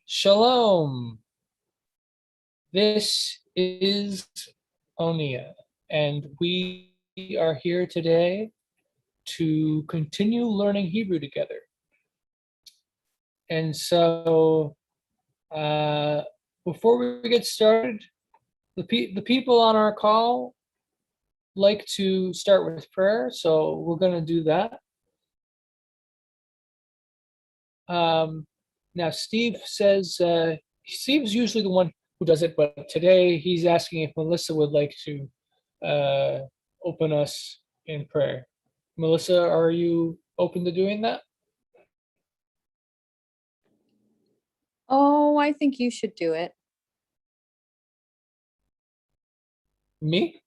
Shalom. This is Onieh, and we are here today to continue learning Hebrew together. And so, uh, before we get started, the people on our call like to start with prayer, so we're going to do that. Now, Steve says Steve's usually the one who does it, but today he's asking if Melissa would like to open us in prayer. Melissa, are you open to doing that? Oh, I think you should do it. Me?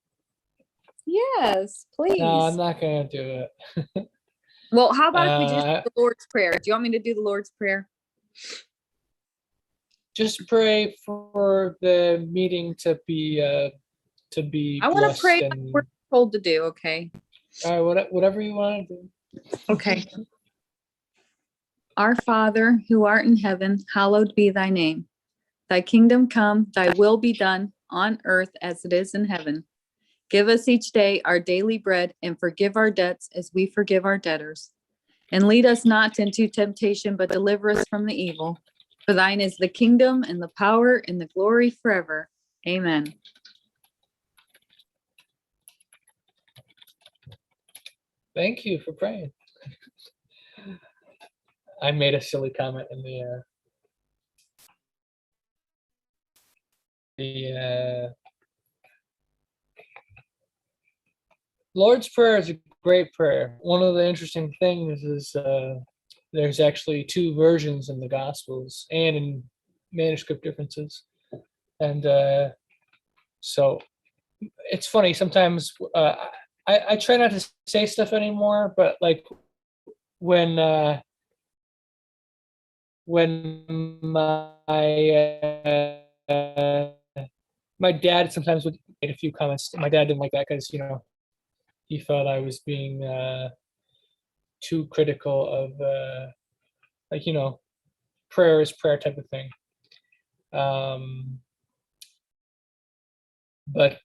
Yes, please. No, I'm not going to do it. Well, how about if we just do the Lord's Prayer? Do you want me to do the Lord's Prayer? Just pray for the meeting to be I want to pray like we're told to do, okay? All right, whatever you want to do. Okay. Our Father, who art in heaven, hallowed be thy name. Thy kingdom come, thy will be done on earth as it is in heaven. Give us each day our daily bread, and forgive our debts as we forgive our debtors. And lead us not into temptation, but deliver us from the evil. For thine is the kingdom and the power and the glory forever. Amen. Thank you for praying. I made a silly comment in the Lord's Prayer is a great prayer. One of the interesting things is there's actually two versions in the Gospels and in manuscript differences. And so it's funny, sometimes I try not to say stuff anymore, but like when my dad sometimes would make a few comments. My dad didn't like that because, he felt I was being too critical of prayer is prayer type of thing. But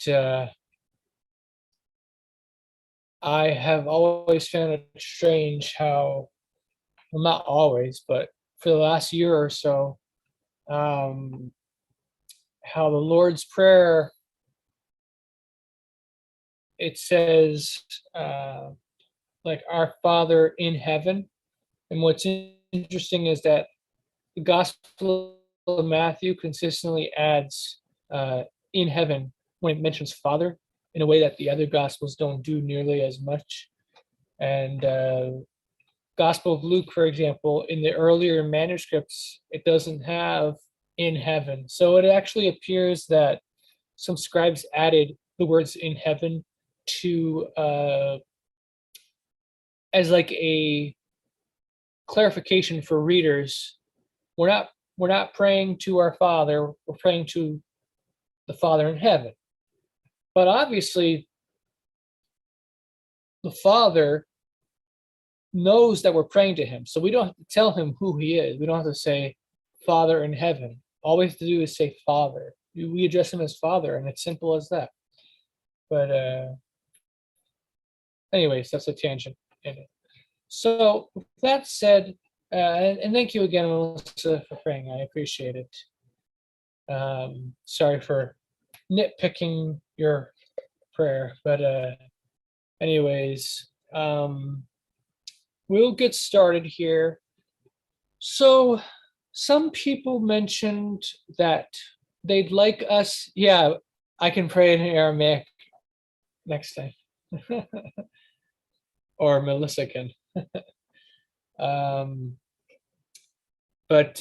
I have always found it strange how, well, not always, but for the last year or so, how the Lord's Prayer, it says, like, our Father in heaven. And what's interesting is that the Gospel of Matthew consistently adds in heaven when it mentions Father in a way that the other Gospels don't do nearly as much. And Gospel of Luke, for example, in the earlier manuscripts, it doesn't have in heaven. So it actually appears that some scribes added the words in heaven to as like a clarification for readers. We're not praying to our Father, we're praying to the Father in heaven. But obviously, the Father knows that we're praying to him. So we don't have to tell him who he is. We don't have to say Father in heaven. All we have to do is say Father. We address him as Father, and it's simple as that. But anyways, that's a tangent in it. So with that said, and thank you again, Melissa, for praying. I appreciate it. Sorry for nitpicking your prayer, but anyways, we'll get started here. So some people mentioned that they'd like us, yeah, I can pray in Aramaic next time. Or Melissa can. But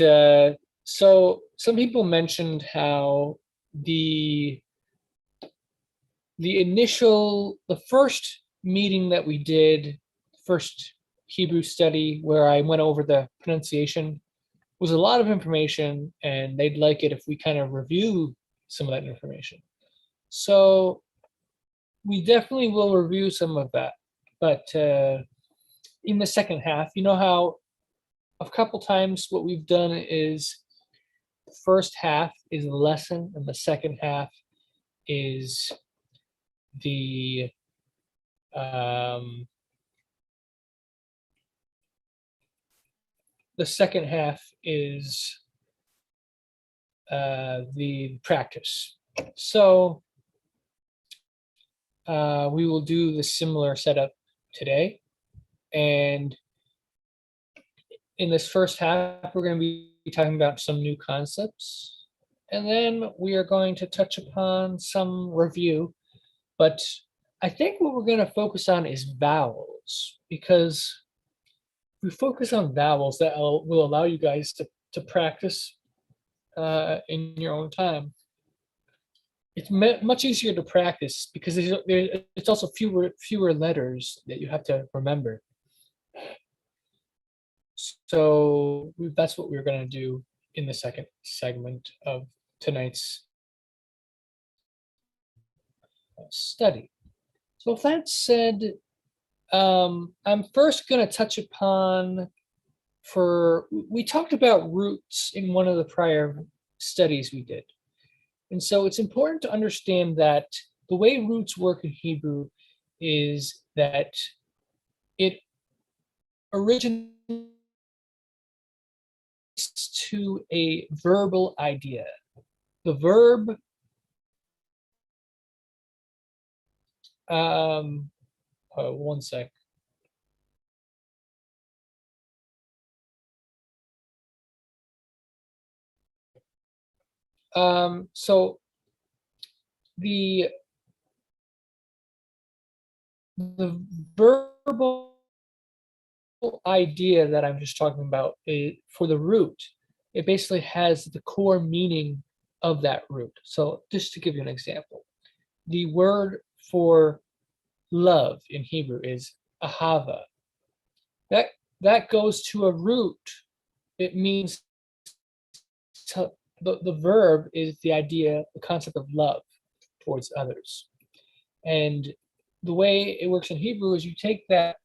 so some people mentioned how the first meeting that we did, first Hebrew study where I went over the pronunciation, was a lot of information, and they'd like it if we kind of review some of that information. So we definitely will review some of that. But in the second half, you know how a couple times what we've done is first half is the lesson, and the second half is the um, the second half is the practice. So we will do the similar setup today. And in this first half, we're going to be talking about some new concepts. And then we are going to touch upon some review. But I think what we're going to focus on is vowels, because if we focus on vowels, that will allow you guys to practice in your own time. It's much easier to practice because it's also fewer letters that you have to remember. So that's what we're going to do in the second segment of tonight's study. So with that said, I'm first going to touch upon we talked about roots in one of the prior studies we did. And so it's important to understand that the way roots work in Hebrew is that it originates to a verbal idea. The verb one sec. So the verbal idea that I'm just talking about for the root, it basically has the core meaning of that root. So just to give you an example, the word for love in Hebrew is ahava. That goes to a root. It means the verb is the idea, the concept of love towards others. And the way it works in Hebrew is you take that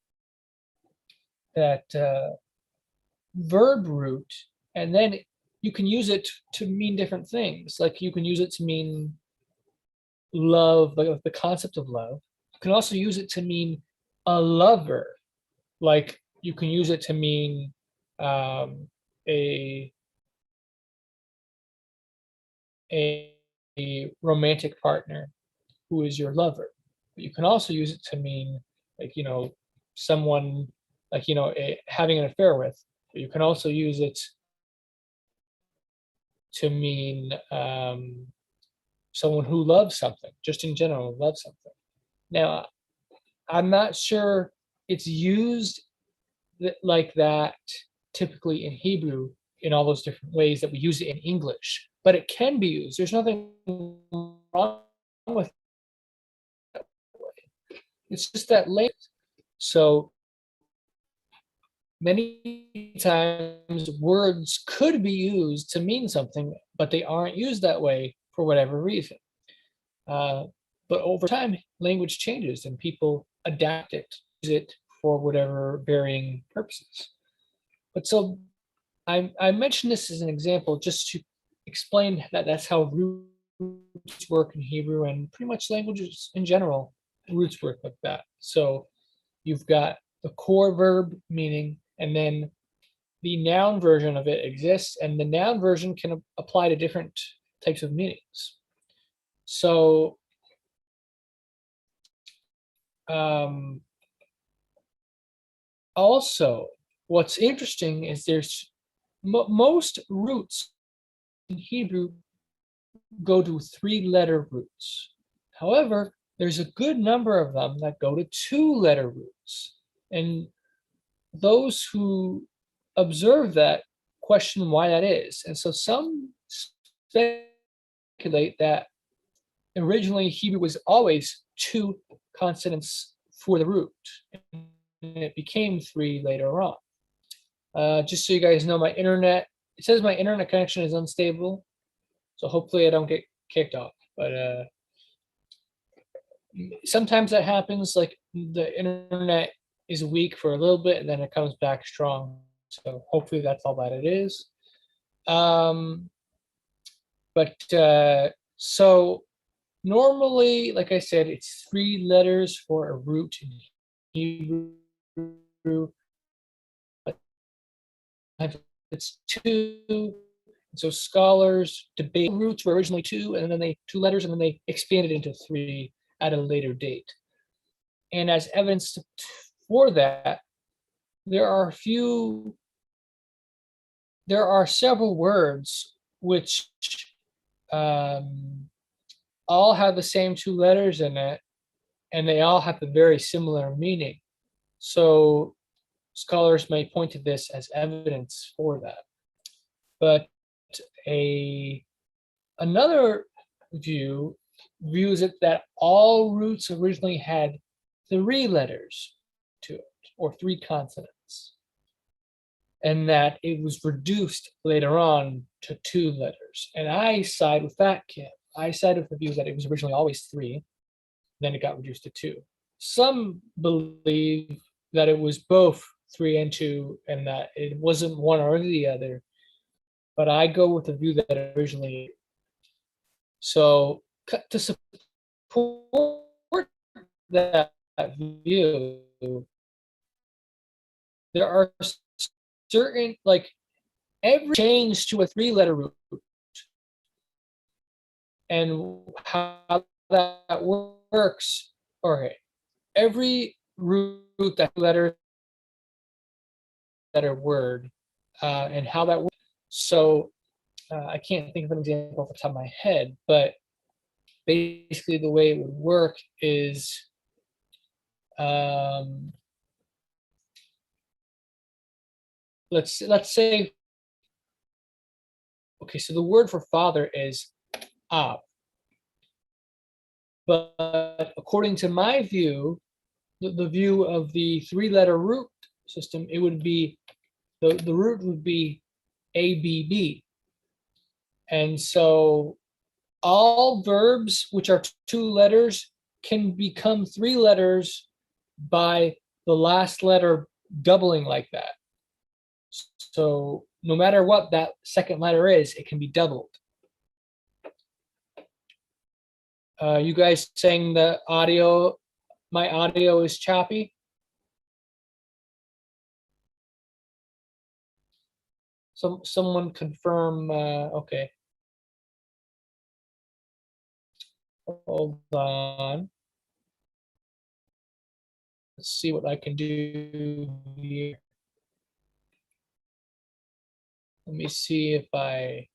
verb root, and then you can use it to mean different things. Like you can use it to mean love, like the concept of love. You can also use it to mean a lover. Like you can use it to mean a a romantic partner who is your lover. But you can also use it to mean like someone like having an affair with. But you can also use it to mean someone who loves something, just in general, loves something. Now, I'm not sure it's used like that typically in Hebrew in all those different ways that we use it in English, but it can be used. There's nothing wrong with it. It's just that late. So many times words could be used to mean something, but they aren't used that way for whatever reason. But over time, language changes and people adapt it, use it for whatever varying purposes. But so I mentioned this as an example just to explain that that's how roots work in Hebrew and pretty much languages in general, roots work like that. So you've got the core verb meaning, and then the noun version of it exists, and the noun version can apply to different types of meanings. So also, what's interesting is there's most roots in Hebrew go to 3-letter roots. However, there's a good number of them that go to 2-letter roots. And those who observe that question why that is. And so some speculate that originally Hebrew was always 2 consonants for the root, and it became 3 later on. Just so you guys know, it says my internet connection is unstable, so hopefully I don't get kicked off. But sometimes that happens, like the internet is weak for a little bit and then it comes back strong. So hopefully that's all that it is. But so normally, like I said, it's 3 letters for a root in Hebrew. It's 2. So scholars debate roots were originally 2, and then they 2 letters, and then they expanded into 3 at a later date. And as evidence for that, there are a few there are several words which um, all have the same 2 letters in it, and they all have a very similar meaning. So scholars may point to this as evidence for that. But a another views it that all roots originally had 3 letters to it, or 3 consonants, and that it was reduced later on to 2 letters. And I side with that camp. I side with the view that it was originally always 3, then it got reduced to 2. Some believe that it was both 3 and 2, and that it wasn't one or the other. But I go with the view that originally. So to support that view, there are certain, like, every change to a 3-letter root and how that works, or every root that letter word, and how that works. So I can't think of an example off the top of my head, but basically the way it would work is, um, let's say, okay, so the word for father is ab, but according to my view, the view of the 3-letter root system, it would be the root would be ABB. And so all verbs which are 2 letters can become 3 letters by the last letter doubling like that. So no matter what that second letter is, it can be doubled. You guys saying my audio is choppy? Someone confirm, okay. Hold on. Let's see what I can do here. Let me see if I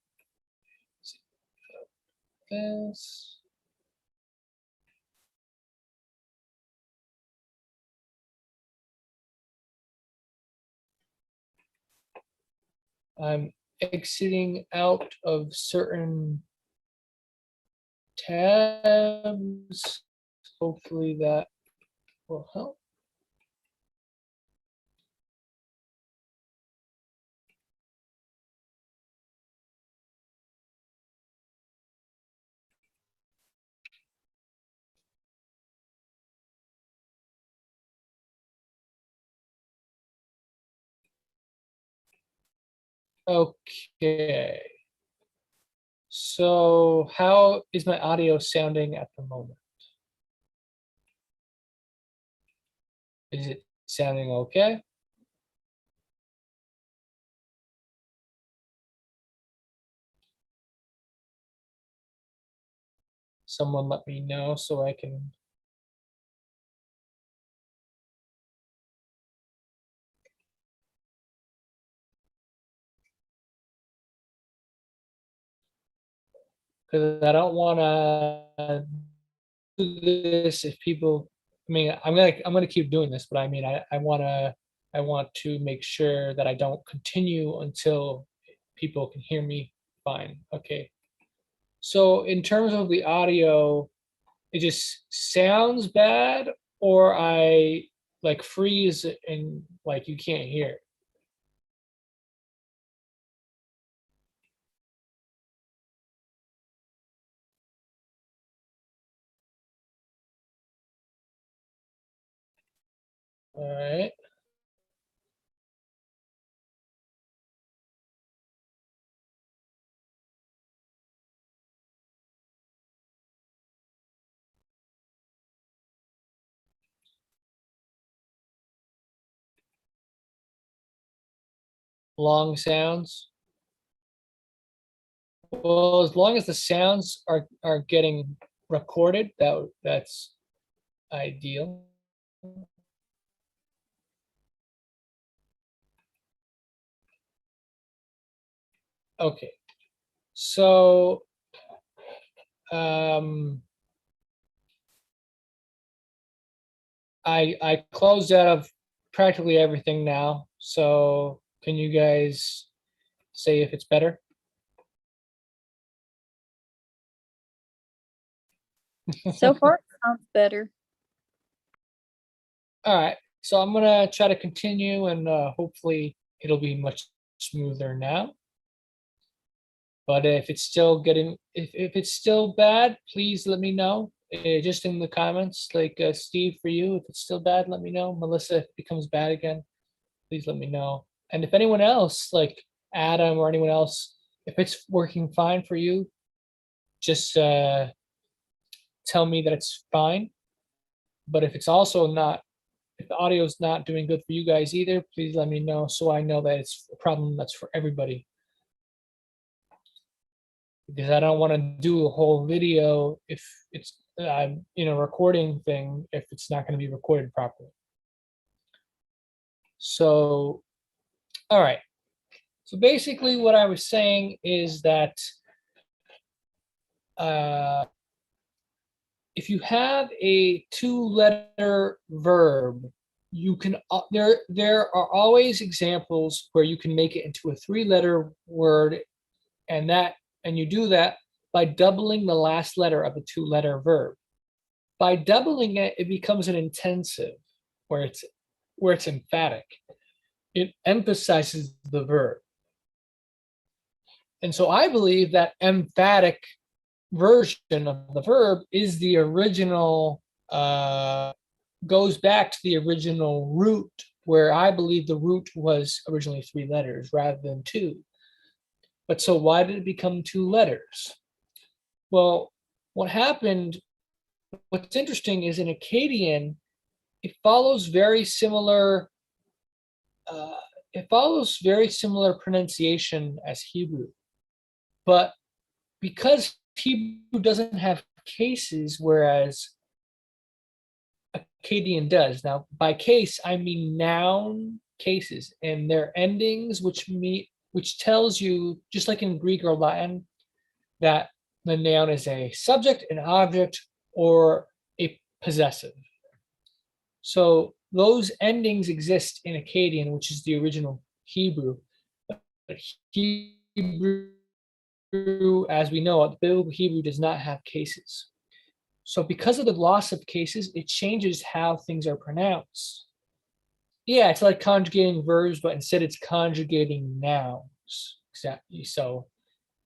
this. I'm exiting out of certain tabs. Hopefully that will help. Okay. So how is my audio sounding at the moment? Is it sounding okay? Someone let me know so I can. Because I don't want to do this if people. I mean, I'm gonna keep doing this, but I mean, I want to make sure that I don't continue until people can hear me fine. Okay. So in terms of the audio, it just sounds bad, or I like freeze and like you can't hear. All right. long sounds? Well, as long as the sounds are getting recorded, that's ideal. Okay, so I closed out of practically everything now. So can you guys say if it's better? So far, it sounds better. All right, so I'm gonna try to continue, and hopefully it'll be much smoother now. But if it's still getting, if it's still bad, please let me know. Just in the comments, like Steve, for you, if it's still bad, let me know. Melissa, if it becomes bad again, please let me know. And if anyone else, like Adam or anyone else, if it's working fine for you, just tell me that it's fine. But if it's also not, if the audio is not doing good for you guys either, please let me know so I know that it's a problem that's for everybody. Because I don't want to do a whole video if it's in a recording thing if it's not going to be recorded properly. So, all right. So basically, what I was saying is that if you have a two-letter verb, you can there are always examples where you can make it into a three-letter word, and you do that by doubling the last letter of a two-letter verb. By doubling it, it becomes an intensive, where it's emphatic. It emphasizes the verb. And so I believe that emphatic version of the verb is the original, goes back to the original root, where I believe the root was originally three letters rather than two. But so why did it become two letters? Well, what's interesting is in Akkadian, it follows very similar pronunciation as Hebrew. But because Hebrew doesn't have cases, whereas Akkadian does. Now, by case, I mean noun cases and their endings, which tells you, just like in Greek or Latin, that the noun is a subject, an object, or a possessive. So those endings exist in Akkadian, which is the original Hebrew. But Hebrew, as we know, the biblical Hebrew does not have cases. So because of the loss of cases, it changes how things are pronounced. Yeah, it's like conjugating verbs, but instead it's conjugating nouns. Exactly. So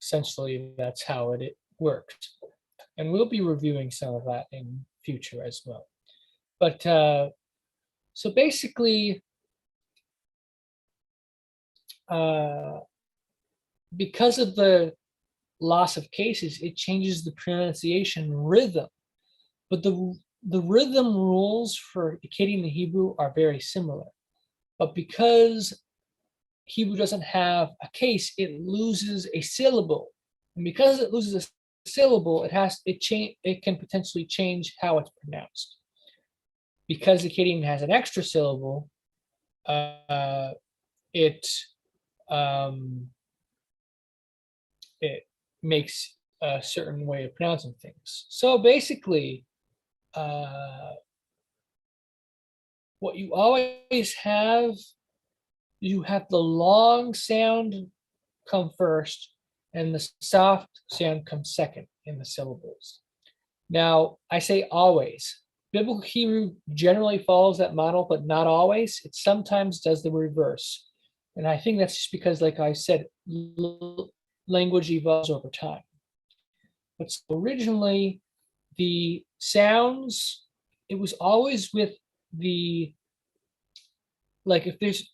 essentially that's how it works. And we'll be reviewing some of that in future as well. But so basically, because of the loss of cases, it changes the pronunciation rhythm. But the rhythm rules for Akkadian and Hebrew are very similar. But because Hebrew doesn't have a case, it loses a syllable. And because it loses a syllable, it can potentially change how it's pronounced. Because Akkadian has an extra syllable, it makes a certain way of pronouncing things. So basically, what you always have, you have the long sound come first and the soft sound comes second in the syllables. Now, I say always. Biblical Hebrew generally follows that model, but not always. It sometimes does the reverse. And I think that's just because, like I said, language evolves over time. But so originally, the sounds, it was always with the, like if there's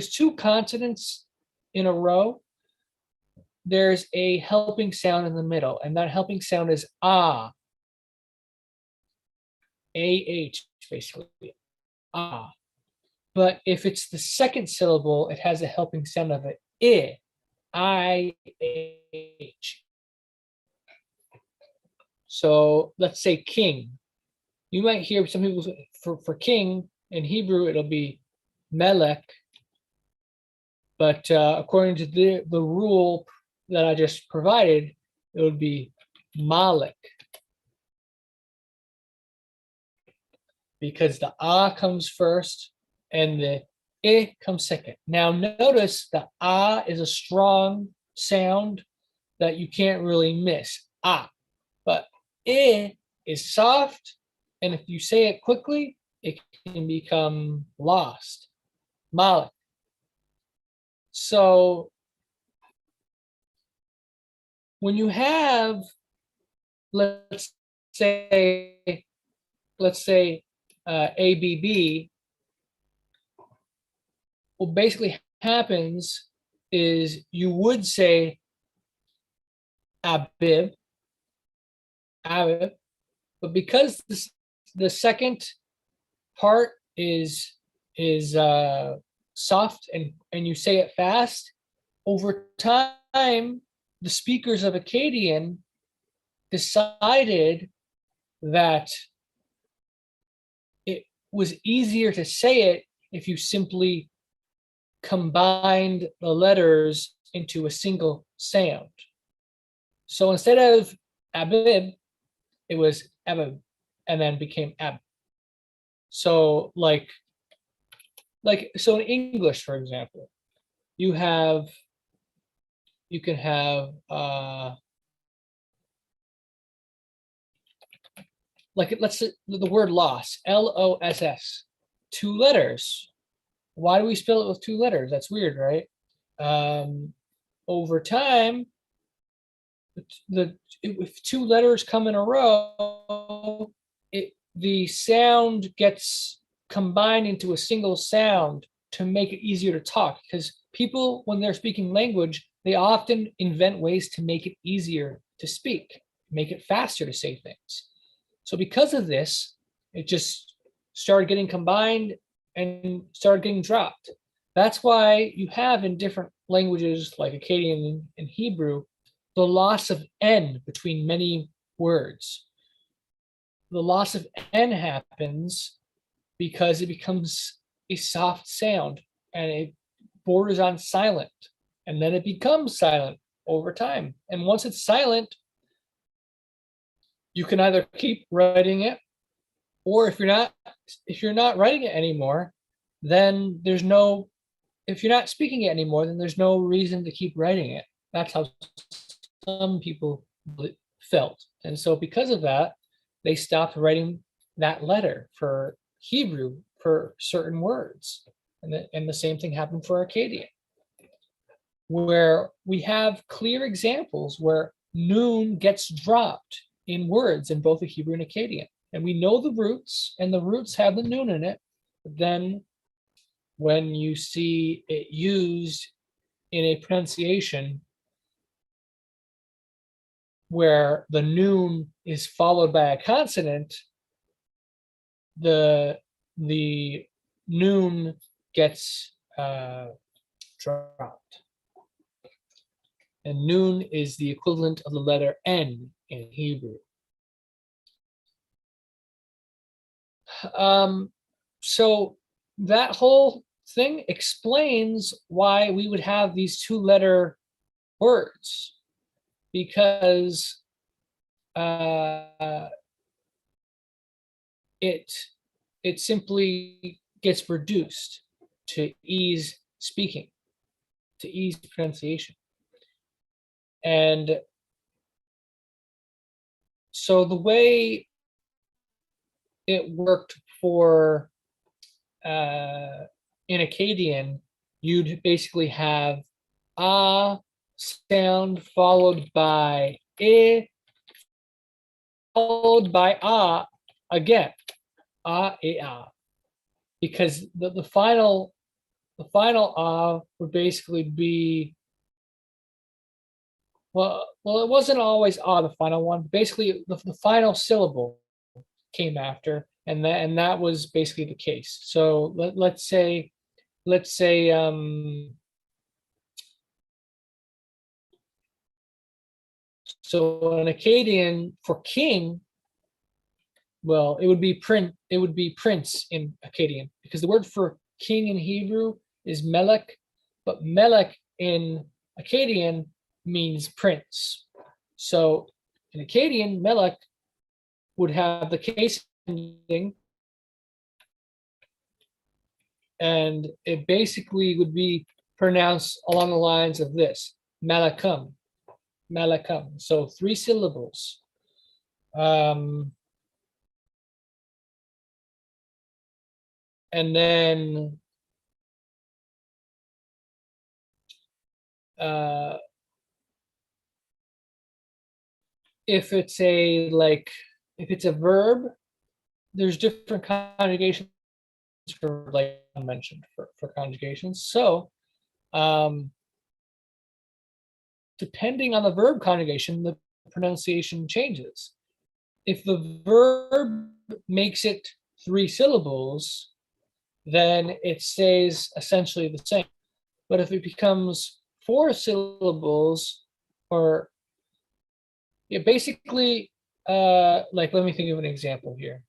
two consonants in a row, there's a helping sound in the middle, and that helping sound is ah, ah, basically, ah. But if it's the second syllable, it has a helping sound of it. I-H. So let's say king. You might hear some people for king in Hebrew, it'll be melech. But according to the rule that I just provided, it would be Malik, because the ah comes first and the I comes second. Now notice the ah is a strong sound that you can't really miss. Ah, but I is soft, and if you say it quickly, it can become lost. Malik. So when you have, let's say, ABB, what basically happens is you would say Abib, Abib, but because the second part is soft and you say it fast, over time, the speakers of Akkadian decided that it was easier to say it if you simply combined the letters into a single sound. So instead of Abib, it was Abib, and then became Ab. So so in English, for example, you can have like let's say the word loss, Loss, 2 letters. Why do we spell it with 2 letters? That's weird, right? Over time, if 2 letters come in a row, the sound gets combined into a single sound to make it easier to talk. Because people, when they're speaking language, they often invent ways to make it easier to speak, make it faster to say things. So because of this, it just started getting combined and started getting dropped. That's why you have in different languages like Akkadian and Hebrew, the loss of N between many words. The loss of N happens because it becomes a soft sound and it borders on silent, and then it becomes silent over time. And once it's silent, you can either keep writing it, or if you're not writing it anymore, then there's no, if you're not speaking it anymore, then there's no reason to keep writing it. That's how some people felt. And so because of that, they stopped writing that letter for Hebrew for certain words. And the same thing happened for Akkadian, where we have clear examples where noon gets dropped in words in both the Hebrew and Akkadian. And we know the roots, and the roots have the noon in it. But then when you see it used in a pronunciation where the noon is followed by a consonant, the noon gets dropped. And noon is the equivalent of the letter N in Hebrew. So that whole thing explains why we would have these 2-letter words, because it simply gets reduced to ease speaking, to ease pronunciation. And so the way it worked for in Akkadian, you'd basically have ah sound followed by I, followed by ah again, ah, ah, because the final ah would basically be, well, it wasn't always ah the final one. Basically, the final syllable came after, and that was basically the case. So let's say so an Akkadian for king, well, it would be prince in Akkadian, because the word for king in Hebrew is melech, but melech in Akkadian means prince. So in Akkadian, melech would have the case ending, and it basically would be pronounced along the lines of this: Malachim, Malachim. So 3 syllables. And then if it's a verb, there's different conjugations for, like I mentioned, for conjugations. So depending on the verb conjugation, the pronunciation changes. If the verb makes it 3 syllables, then it stays essentially the same. But if it becomes 4 syllables, or basically, like, let me think of an example here.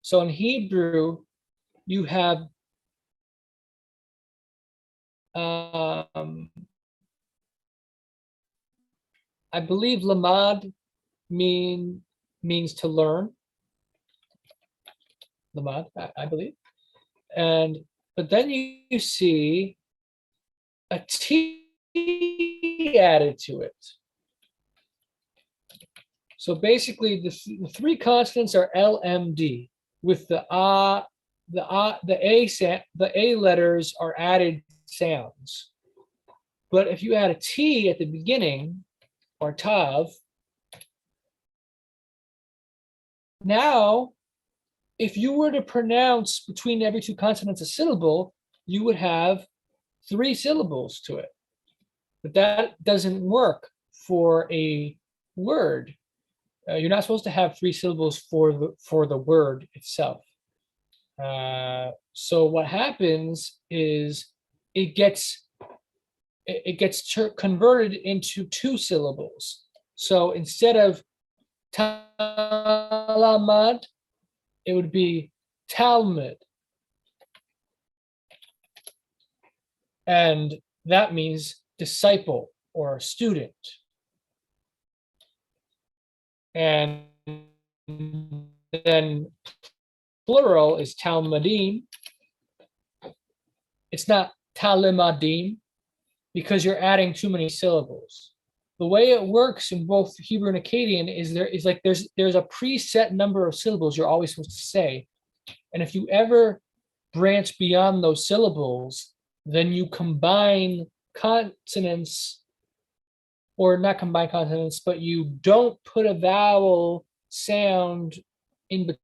So in Hebrew, you have I believe lamad means to learn. Lamad, I believe. But then you see a T added to it. So basically the 3 consonants are LMD, with the A letters are added sounds. But if you add a T at the beginning, or tav, now if you were to pronounce between every 2 consonants a syllable, you would have 3 syllables to it. But that doesn't work for a word. You're not supposed to have 3 syllables for the word itself. So what happens is it gets converted into 2 syllables. So instead of talamad, it would be Talmud. And that means disciple or student. And then plural is Talmudim. It's not Talimadim, because you're adding too many syllables. The way it works in both Hebrew and Akkadian is there's a preset number of syllables you're always supposed to say. And if you ever branch beyond those syllables, then you combine consonants, or not combine consonants, but you don't put a vowel sound in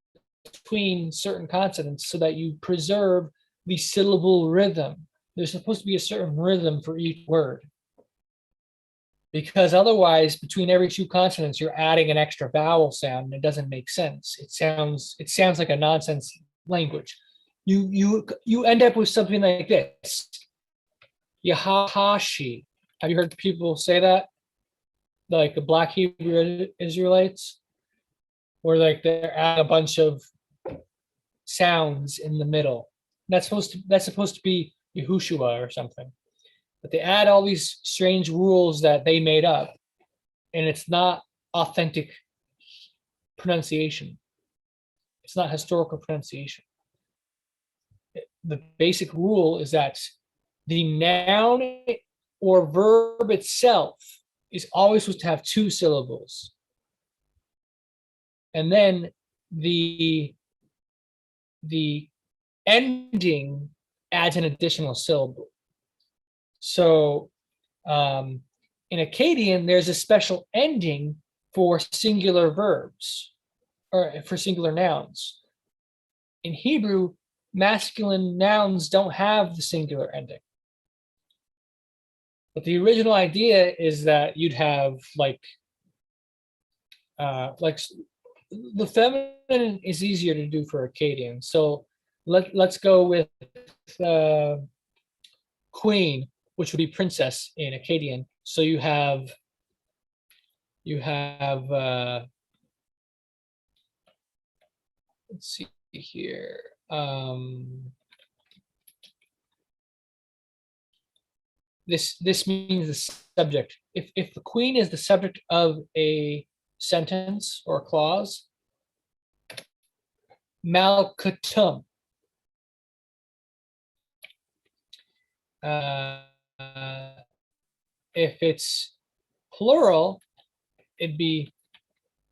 between certain consonants so that you preserve the syllable rhythm. There's supposed to be a certain rhythm for each word, because otherwise between every 2 consonants you're adding an extra vowel sound, and it doesn't make sense. It sounds like a nonsense language. You end up with something like this: Yahashi. Have you heard people say that? Like the Black Hebrew Israelites, where like they're adding a bunch of sounds in the middle. That's supposed to be Yahushua or something. But they add all these strange rules that they made up, and it's not authentic pronunciation. It's not historical pronunciation. The basic rule is that the noun or verb itself is always supposed to have 2 syllables. And then the ending adds an additional syllable. So in Akkadian, there's a special ending for singular verbs, or for singular nouns. In Hebrew, masculine nouns don't have the singular ending. But the original idea is that you'd have like the feminine is easier to do for Akkadian. So let's go with uh, queen, which would be princess in Akkadian. So you have let's see here. This means the subject. If the queen is the subject of a sentence or clause, malkutum. Uh, if it's plural, it'd be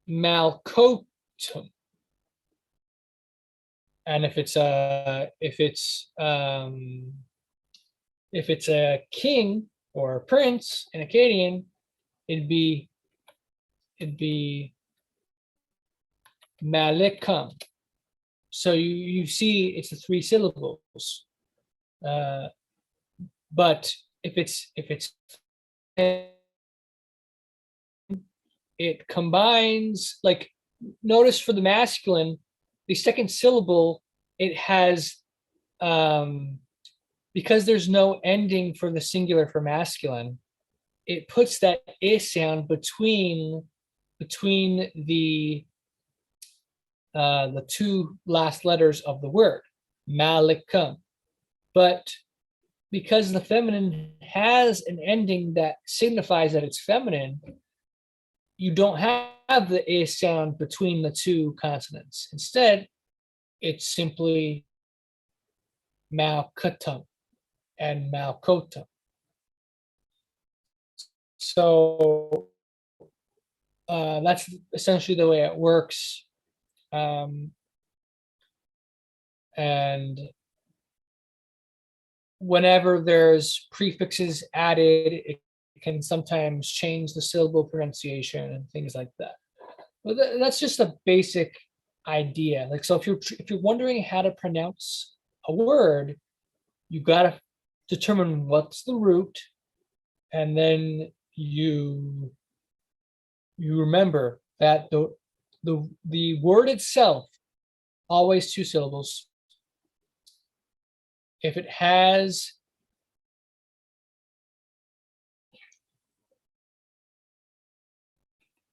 malkotum. And if it's a king or a prince in Akkadian, it'd be malikum. So you see it's the 3 syllables. But if it's it combines, like, notice for the masculine, the second syllable, it has because there's no ending for the singular for masculine, it puts that I sound between the 2 last letters of the word, malikum. But because the feminine has an ending that signifies that it's feminine, you don't have the I sound between the 2 consonants. Instead, it's simply malkutum and malkotum. So that's essentially the way it works. And whenever there's prefixes added, it can sometimes change the syllable pronunciation and things like that. But that's just a basic idea. Like, so if you're wondering how to pronounce a word, you gotta determine what's the root, and then you remember that the word itself, always 2 syllables. If it has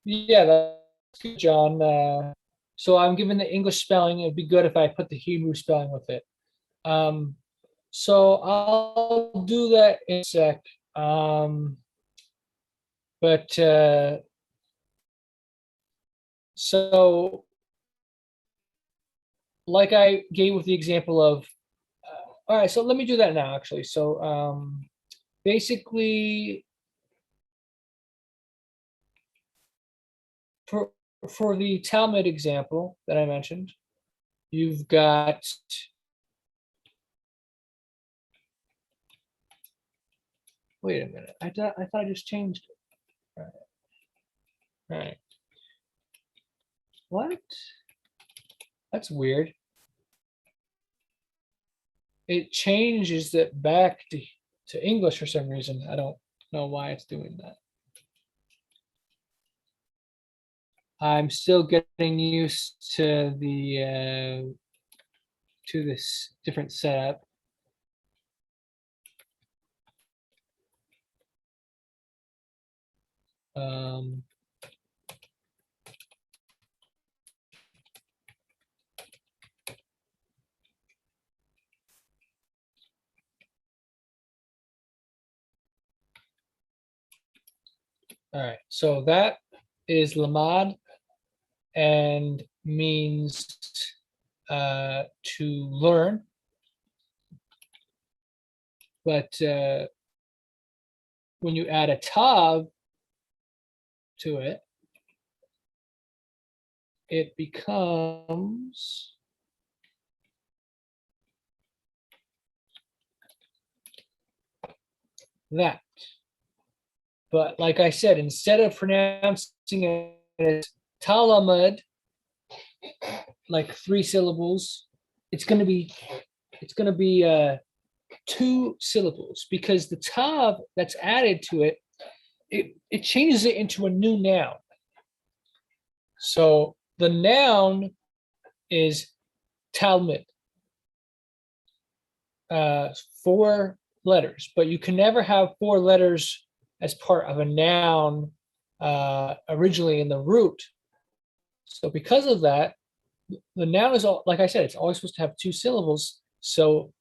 yeah, that's good, John. So I'm giving the English spelling. It'd be good if I put the Hebrew spelling with it. So I'll do that in a sec. But so, like I gave with the example of, all right, so let me do that now, actually. So basically, for the Talmud example that I mentioned, you've got wait a minute. I thought I just changed it. All right. What? That's weird. It changes it back to English for some reason. I don't know why it's doing that. I'm still getting used to this different setup. All right, so that is lamad and means to learn. But when you add a tav to it, it becomes that. But like I said, instead of pronouncing it as talamud, like 3 syllables, it's going to be 2 syllables, because the tav that's added to it, it changes it into a new noun. So The noun is Talmud, 4 letters, but you can never have 4 letters as part of a noun originally in the root. So because of that, the noun is, like I said, it's always supposed to have 2 syllables. So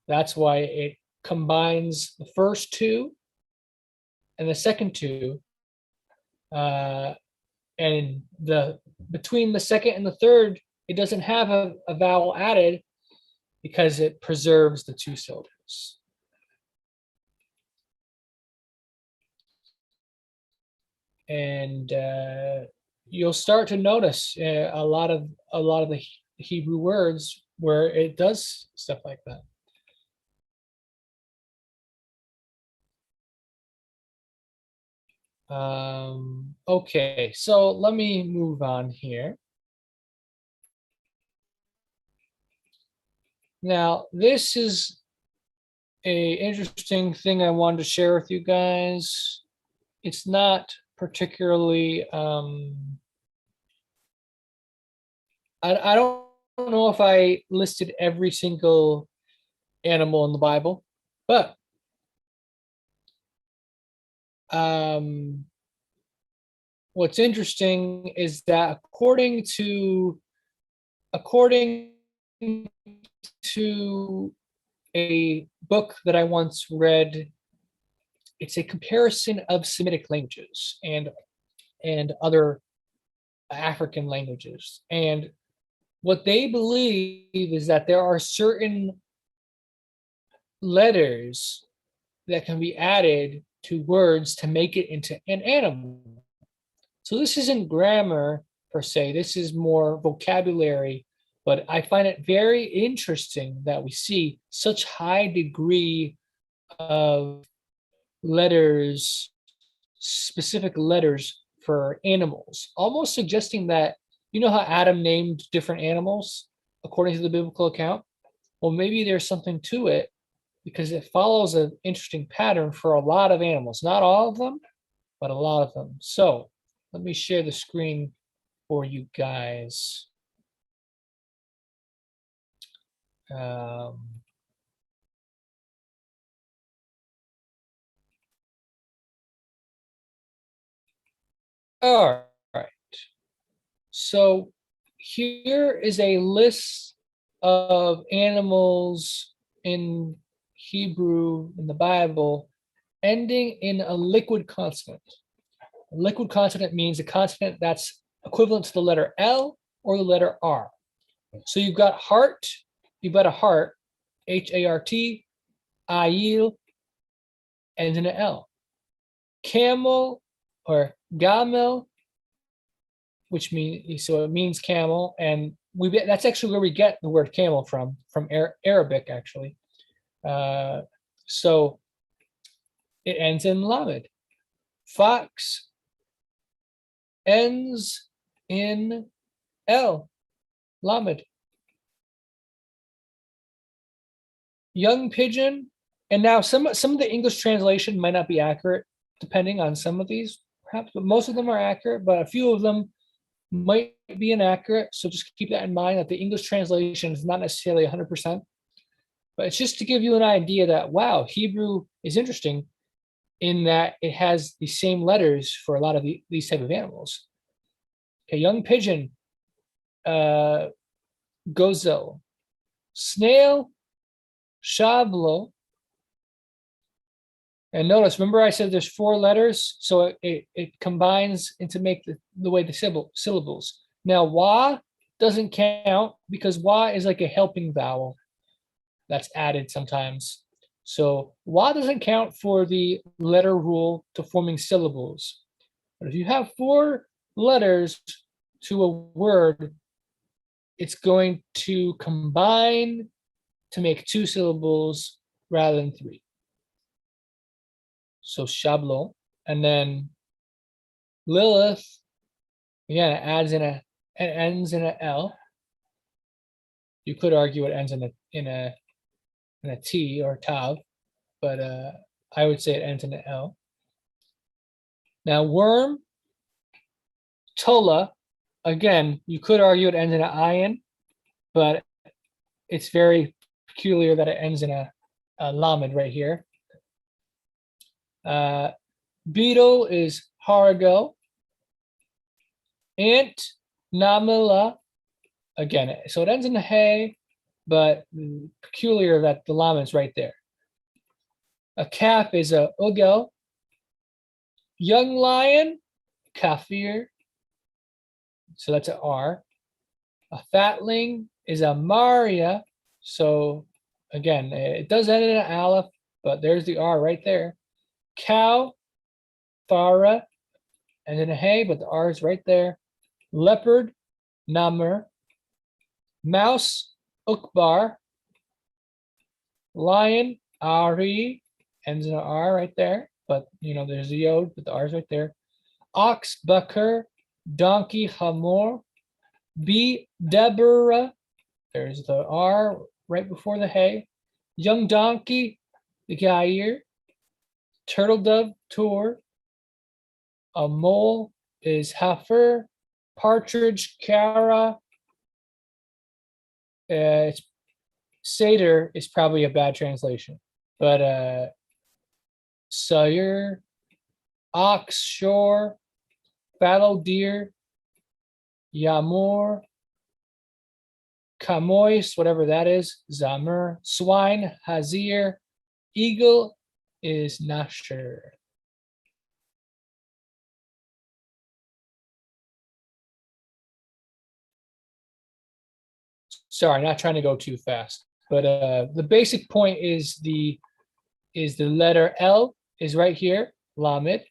that's why it combines the first 2 and the second 2. And between the second and the third, it doesn't have a vowel added because it preserves the 2 syllables. And you'll start to notice a lot of the Hebrew words where it does stuff like that. Okay, so let me move on here. Now, this is a interesting thing I wanted to share with you guys. It's not particularly, I don't know if I listed every single animal in the Bible, but what's interesting is that according to a book that I once read, it's a comparison of Semitic languages and other African languages. And what they believe is that there are certain letters that can be added to words to make it into an animal. So this isn't grammar per se, this is more vocabulary, but I find it very interesting that we see such high degree of letters, specific letters for animals, almost suggesting that, you know how Adam named different animals according to the biblical account? Well, maybe there's something to it because it follows an interesting pattern for a lot of animals, not all of them, but a lot of them. So let me share the screen for you guys. All right. So here is a list of animals in Hebrew in the Bible ending in a liquid consonant. A liquid consonant means a consonant that's equivalent to the letter L or the letter R. So you've got heart, you've got a heart, H-A-R-T, ayil, ends in an L. Camel or gamel, which means, so it means camel, and that's actually where we get the word camel from Arabic actually. So it ends in lamed. Fox ends in L, lamed. Young pigeon, and now some of the English translation might not be accurate, depending on some of these, perhaps, but most of them are accurate, but a few of them might be inaccurate. So just keep that in mind that the English translation is not necessarily 100%, but it's just to give you an idea that, wow, Hebrew is interesting in that it has the same letters for a lot of these type of animals. Okay, young pigeon, gazelle, snail, shablo. And notice, remember I said there's 4 letters, so it combines into make the way the syllables. Now, wa doesn't count because wa is like a helping vowel that's added sometimes. So wa doesn't count for the letter rule to forming syllables. But if you have 4 letters to a word, it's going to combine to make 2 syllables rather than 3. So shablo, and then Lilith, again, it ends in a L. You could argue it ends in a T or tav, but I would say it ends in an L. Now worm, tola, again, you could argue it ends in an ayin, but it's very peculiar that it ends in a lamed right here. Beetle is harigo. Ant, namila, again, so it ends in a hay, but peculiar that the lamed is right there. A calf is a ugel. Young lion, kafir, so that's an R. A fatling is a Maria. So again, it does end in an aleph, but there's the R right there. Cow, Farah, and then a hey, but the R is right there. Leopard, Namer. Mouse, Ukbar. Lion, Ari, ends in an R right there, but there's a yod, but the R is right there. Ox, Bakr. Donkey, Hamor. Bee, Deborah. There's the R right before the hay. Young donkey, the Gair. Turtle dove, Tur. A mole is Hafer. Partridge, Kara. It's Seder is probably a bad translation, but Sawyer, ox, shore, fallow deer, Yamor, Kamois, whatever that is, Zamur, swine, Hazir, eagle is Nasher. Sorry, not trying to go too fast, but the basic point is the letter L is right here, Lamed,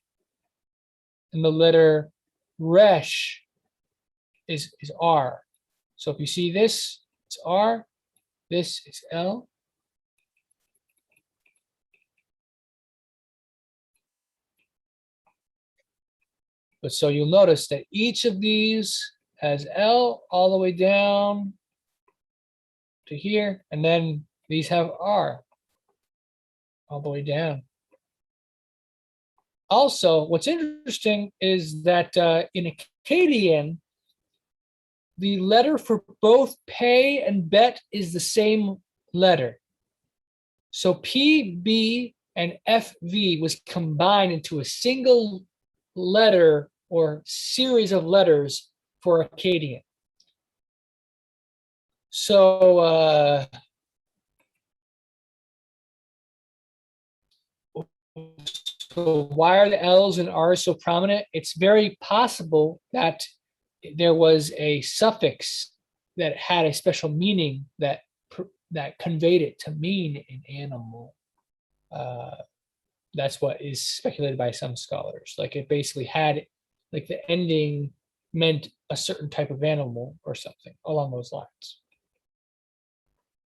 and the letter Resh is R. So if you see this, it's R, this is L. But so you'll notice that each of these has L all the way down to here, and then these have R all the way down. Also, what's interesting is that in Akkadian, the letter for both pay and bet is the same letter. So PB and FV was combined into a single letter or series of letters for Akkadian. So why are the L's and R's so prominent? It's very possible that there was a suffix that had a special meaning that conveyed it to mean an animal. That's what is speculated by some scholars. Like it basically had, like the ending meant a certain type of animal or something along those lines.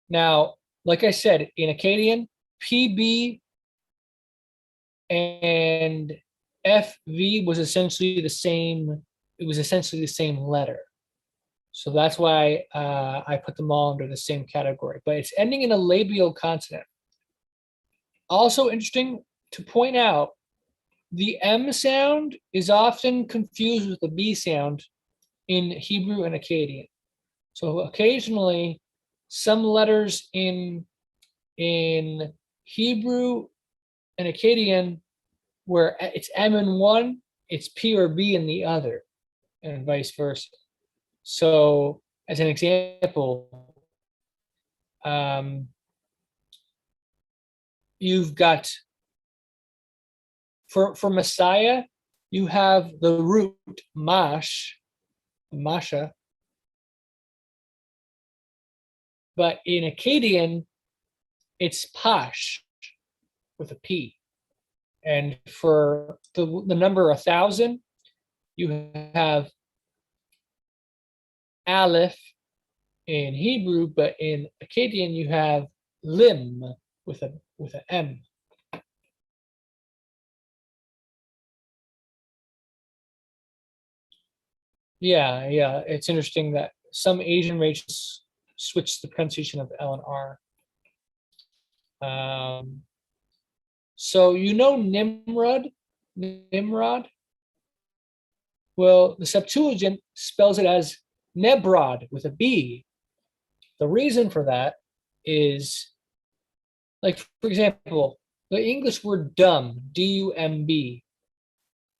Now, like I said, in Akkadian, PB and FV was essentially the same. It was essentially the same letter. So that's why I put them all under the same category, but it's ending in a labial consonant. Also interesting to point out, the M sound is often confused with the B sound in Hebrew and Akkadian. So occasionally, some letters in Hebrew and Akkadian, where it's M in one, it's P or B in the other, and vice versa. So, as an example, you've got for Messiah, you have the root mash, masha, but in Akkadian, it's pash with a P. And for the number 1,000, you have aleph in Hebrew, but in Akkadian you have lim with an M. Yeah, it's interesting that some Asian races switch the pronunciation of L and R. So Nimrod? Well, the Septuagint spells it as Nebrod with a B. The reason for that is, like, for example, the English word dumb, D-U-M-B.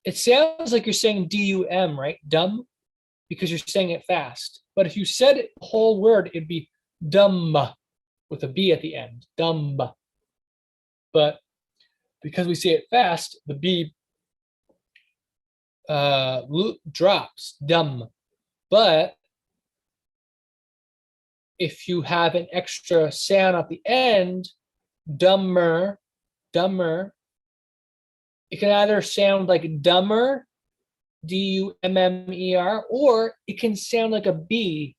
It sounds like you're saying D-U-M, right? Dumb, because you're saying it fast. But if you said it, the whole word, it'd be dumb with a B at the end, dumb. But because we say it fast, the B drops, dumb. But if you have an extra sound at the end, dumber, dumber, it can either sound like dumber, D-U-M-M-E-R, or it can sound like a B,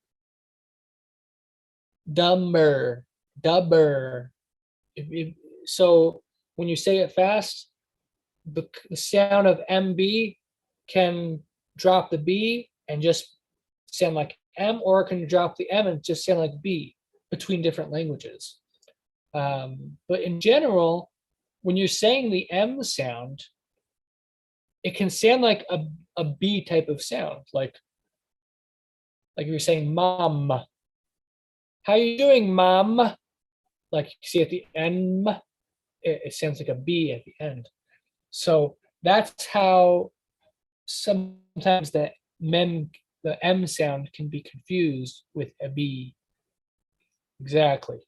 dumber, dubber. So when you say it fast, the sound of MB can drop the B and just sound like M, or it can drop the M and just sound like B between different languages. But in general, when you're saying the M sound, it can sound like a B type of sound, like if you're saying mom. How you doing, mom? Like you see at the end, it sounds like a B at the end. So that's how sometimes the M sound can be confused with a B. Exactly.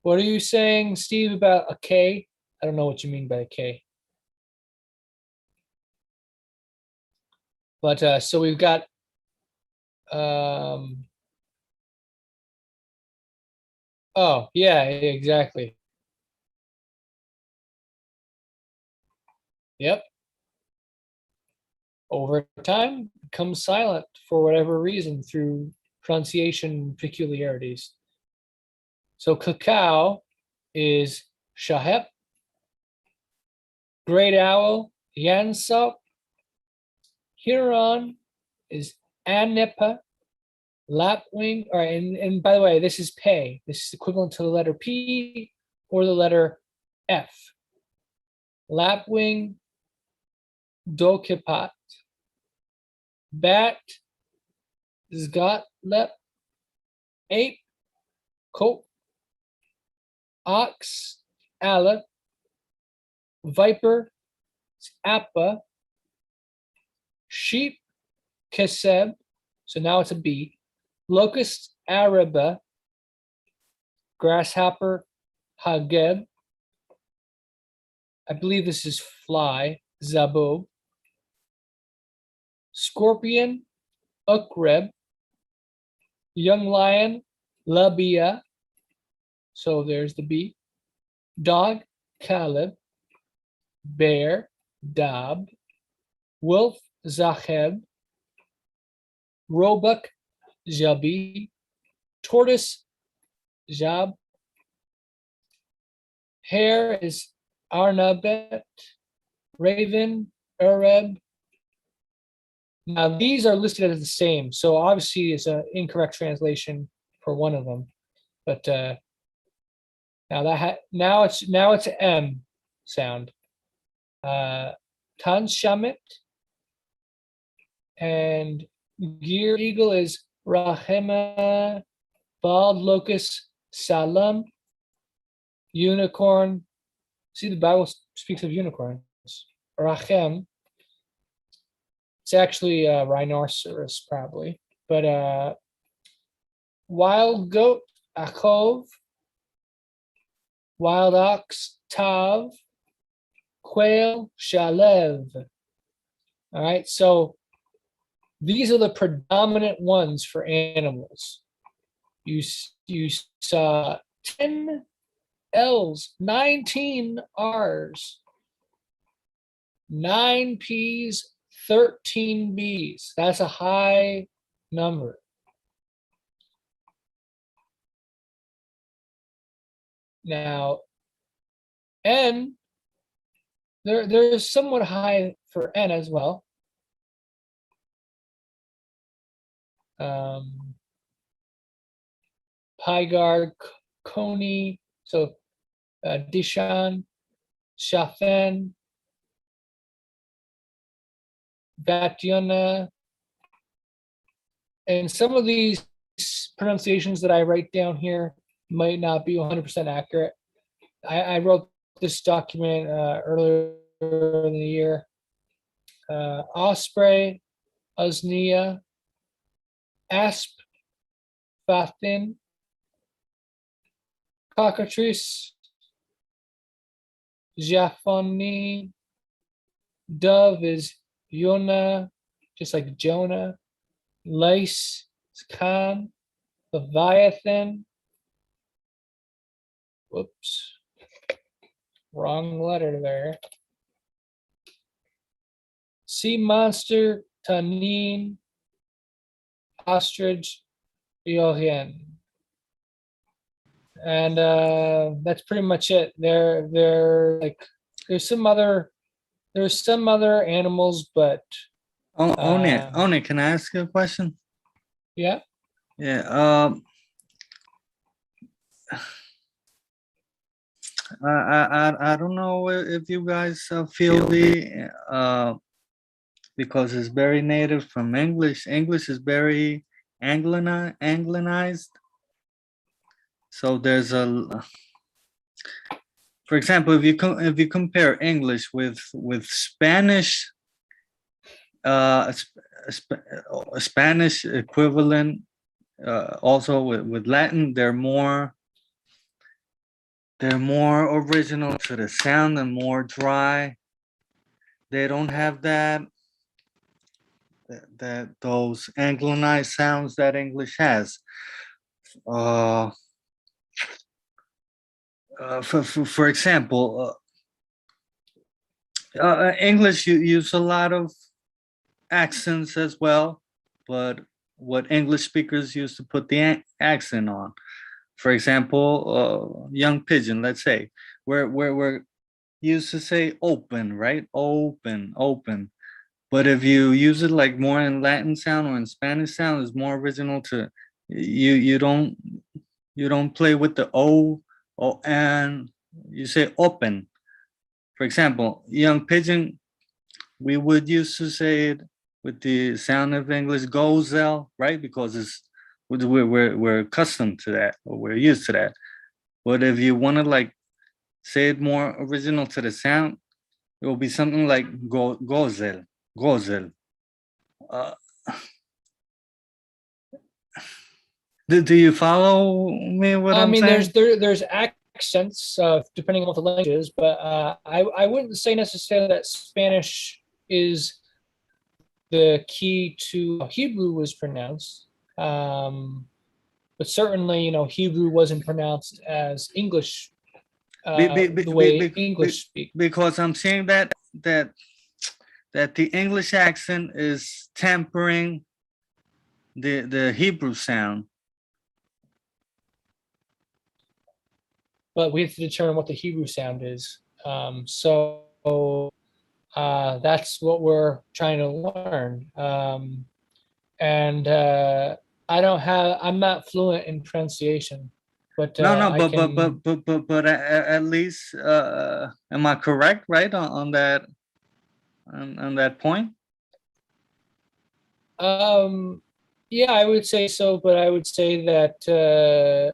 What are you saying, Steve, about a K? I don't know what you mean by a K. But so we've got oh yeah, exactly. Yep. Over time, becomes silent for whatever reason through pronunciation peculiarities. So cacao is shahep, great owl, yansop, Huron is anipa, lapwing, all right, and by the way, this is pay. This is equivalent to the letter P or the letter F. Lapwing, dokipat, bat, zgotlep, ape, cope, ox, aleph, viper, appa, sheep, keseb, so now it's a B, locust, araba, grasshopper, hageb, I believe this is fly, zabob, scorpion, ukreb, young lion, labia, so there's the B, dog, caleb, bear, dab, wolf, zacheb, roebuck, jabi, tortoise, jab, hare is arnabet, raven, areb. Now these are listed as the same, so obviously it's an incorrect translation for one of them. But now it's an M sound. Tanshamit and gear eagle is Rahema, bald locust, Salam, unicorn. See, the Bible speaks of unicorns. Rachem. It's actually a rhinoceros, probably. But wild goat, Achov, wild ox, Tav, quail, Shalev. All right, so these are the predominant ones for animals. You saw 10 L's, 19 R's, 9 P's, 13 B's. That's a high number. Now, N, there's somewhat high for N as well. Pygar, Coney. So Dishan, Shafen, Bationa, and some of these pronunciations that I write down here might not be 100% accurate. I wrote this document earlier in the year. Osprey, Onieh, Asp, Fathin, Cockatrice, Japhoni, Dove is Yona, just like Jonah. Lice is Khan, Leviathan. Whoops, wrong letter there. Sea monster, Tanin, ostrich, Yohien. And that's pretty much it. There's some other animals, but Onieh, can I ask you a question? yeah. Yeah. I don't know if you guys feel because it's very native from English. English is very Anglicized. So there's for example, if you compare English with Spanish, Spanish equivalent, also with Latin, they're more original to the sound and more dry. They don't have those Anglicized sounds that English has. For example, English you use a lot of accents as well, but what English speakers used to put the accent on. For example, young pigeon, let's say, we're used to say open, right? Open, open. But if you use it like more in Latin sound or in Spanish sound, it's more original to you don't play with the O and you say open. For example, young pigeon, we would used to say it with the sound of English gozelle, right? Because we're accustomed to that, or we're used to that. But if you want to like say it more original to the sound, it will be something like gozelle. Uh, do you follow me? What I'm saying? There's accents depending on what the language is, but I wouldn't say necessarily that Spanish is the key to how Hebrew was pronounced. But certainly, Hebrew wasn't pronounced as English, the way English speak. Because I'm saying that the English accent is tempering the Hebrew sound. But we have to determine what the Hebrew sound is. So that's what we're trying to learn. And I'm not fluent in pronunciation, but but at least am I correct, right, on that point? Yeah, I would say so, but I would say that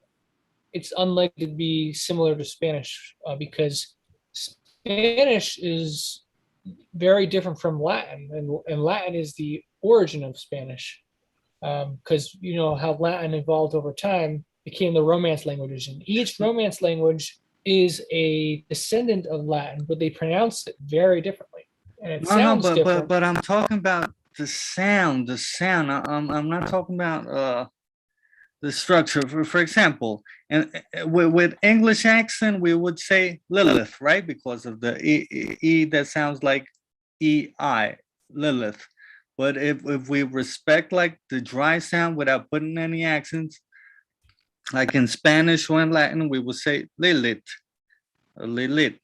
it's unlikely to be similar to Spanish because Spanish is very different from Latin, and Latin is the origin of Spanish. Because you know how Latin evolved over time, became the Romance languages, and each Romance language is a descendant of Latin, but they pronounce it very differently, and it sounds different. But I'm talking about the sound. I'm not talking about the structure. For example, and with English accent, we would say Lilith, right? Because of the e that sounds like ei, Lilith. But if we respect like the dry sound without putting any accents, like in Spanish or in Latin, we would say Lilith, or Lilith.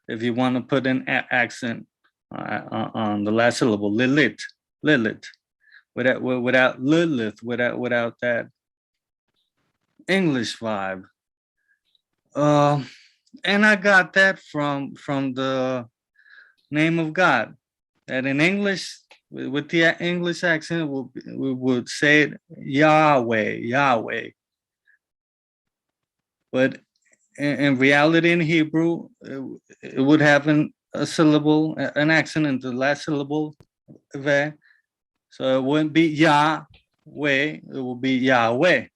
If you want to put an accent on the last syllable, Lilith. Without Lilith, without that English vibe. Uh, and I got that from the name of God. That in English, with the English accent, we would say it Yahweh, Yahweh. But in reality, in Hebrew, it would have a syllable, an accent in the last syllable, ve. So it wouldn't be Yahweh, it would be Yahweh.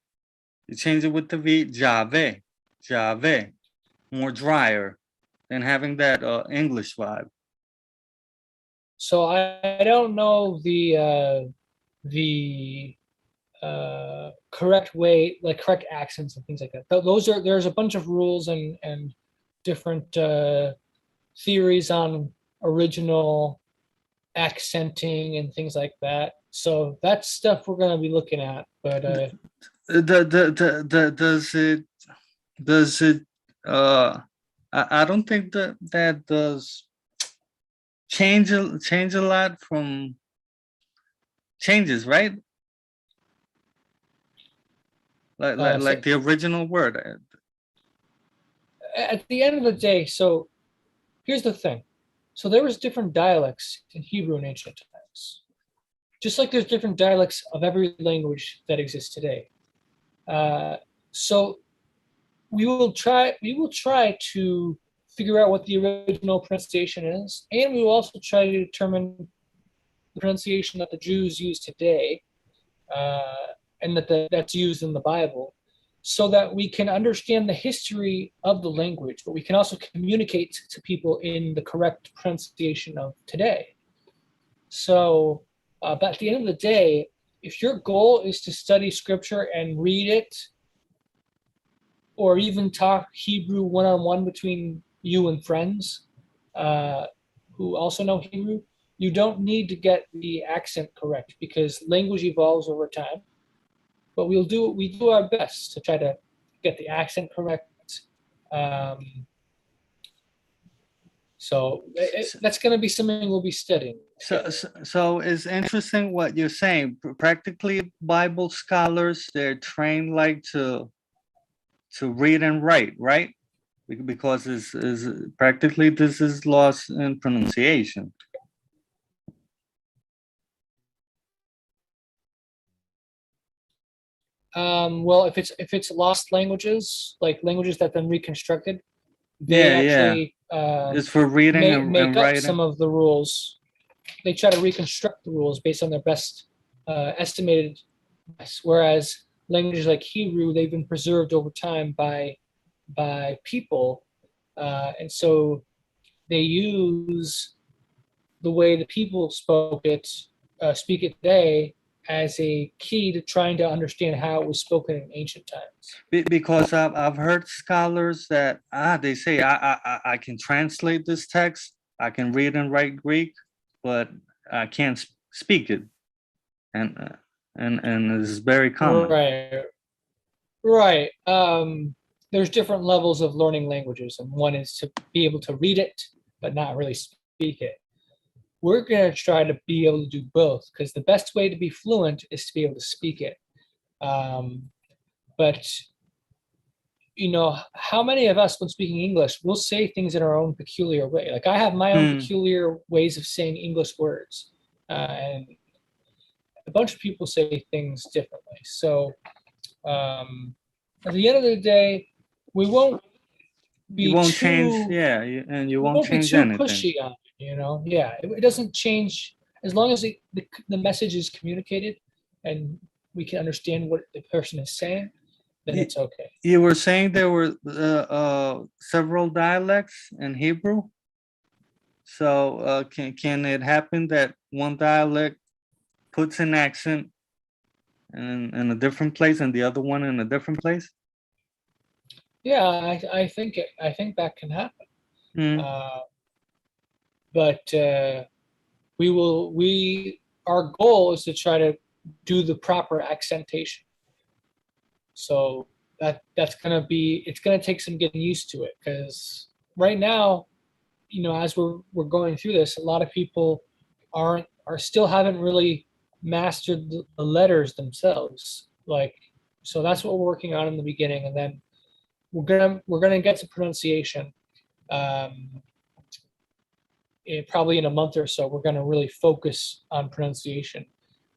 You change it with the V, Jave, Jave, more drier than having that English vibe. So I don't know the correct way, like correct accents and things like that. There's a bunch of rules and different theories on original accenting and things like that. So that's stuff we're going to be looking at. But Does it I don't think that does change a lot from changes, right? Like the original word. at the end of the day, so here's the thing. So there was different dialects in Hebrew in ancient times, just like there's different dialects of every language that exists today. So we will try to figure out what the original pronunciation is, and we will also try to determine the pronunciation that the Jews use today, and that's used in the Bible, so that we can understand the history of the language, but we can also communicate to people in the correct pronunciation of today. So, but at the end of the day, if your goal is to study scripture and read it, or even talk Hebrew one-on-one between you and friends who also know Hebrew, you don't need to get the accent correct because language evolves over time. But we do our best to try to get the accent correct. Um, so that's going to be something we'll be studying. So it's interesting what you're saying. Practically, Bible scholars, they're trained like to read and write, right? Because is practically this is lost in pronunciation. Well, if it's lost languages, like languages that have been reconstructed, they actually it's for reading make and up writing. some of the rules. They try to reconstruct the rules based on their best estimated. Whereas languages like Hebrew, they've been preserved over time by people, and so they use the way the people speak it today as a key to trying to understand how it was spoken in ancient times. Because I've heard scholars that they say I can translate this text, I can read and write Greek, but I can't speak it, and it's very common. Right. There's different levels of learning languages, and one is to be able to read it but not really speak it. We're going to try to be able to do both because the best way to be fluent is to be able to speak it. But how many of us, when speaking English, will say things in our own peculiar way? Like I have my own peculiar ways of saying English words, and a bunch of people say things differently. So at the end of the day, we won't be You won't too change, and you we won't won't be change too anything. pushy on it. Yeah, it doesn't change as long as the message is communicated and we can understand what the person is saying, then it's okay. You were saying there were several dialects in Hebrew. So can it happen that one dialect puts an accent in a different place and the other one in a different place? Yeah, I think that can happen. But our goal is to try to do the proper accentation. So it's gonna take some getting used to it because right now, as we're going through this, a lot of people are still haven't really mastered the letters themselves. So that's what we're working on in the beginning, and then we're gonna get to pronunciation. Probably in a month or so, we're gonna really focus on pronunciation.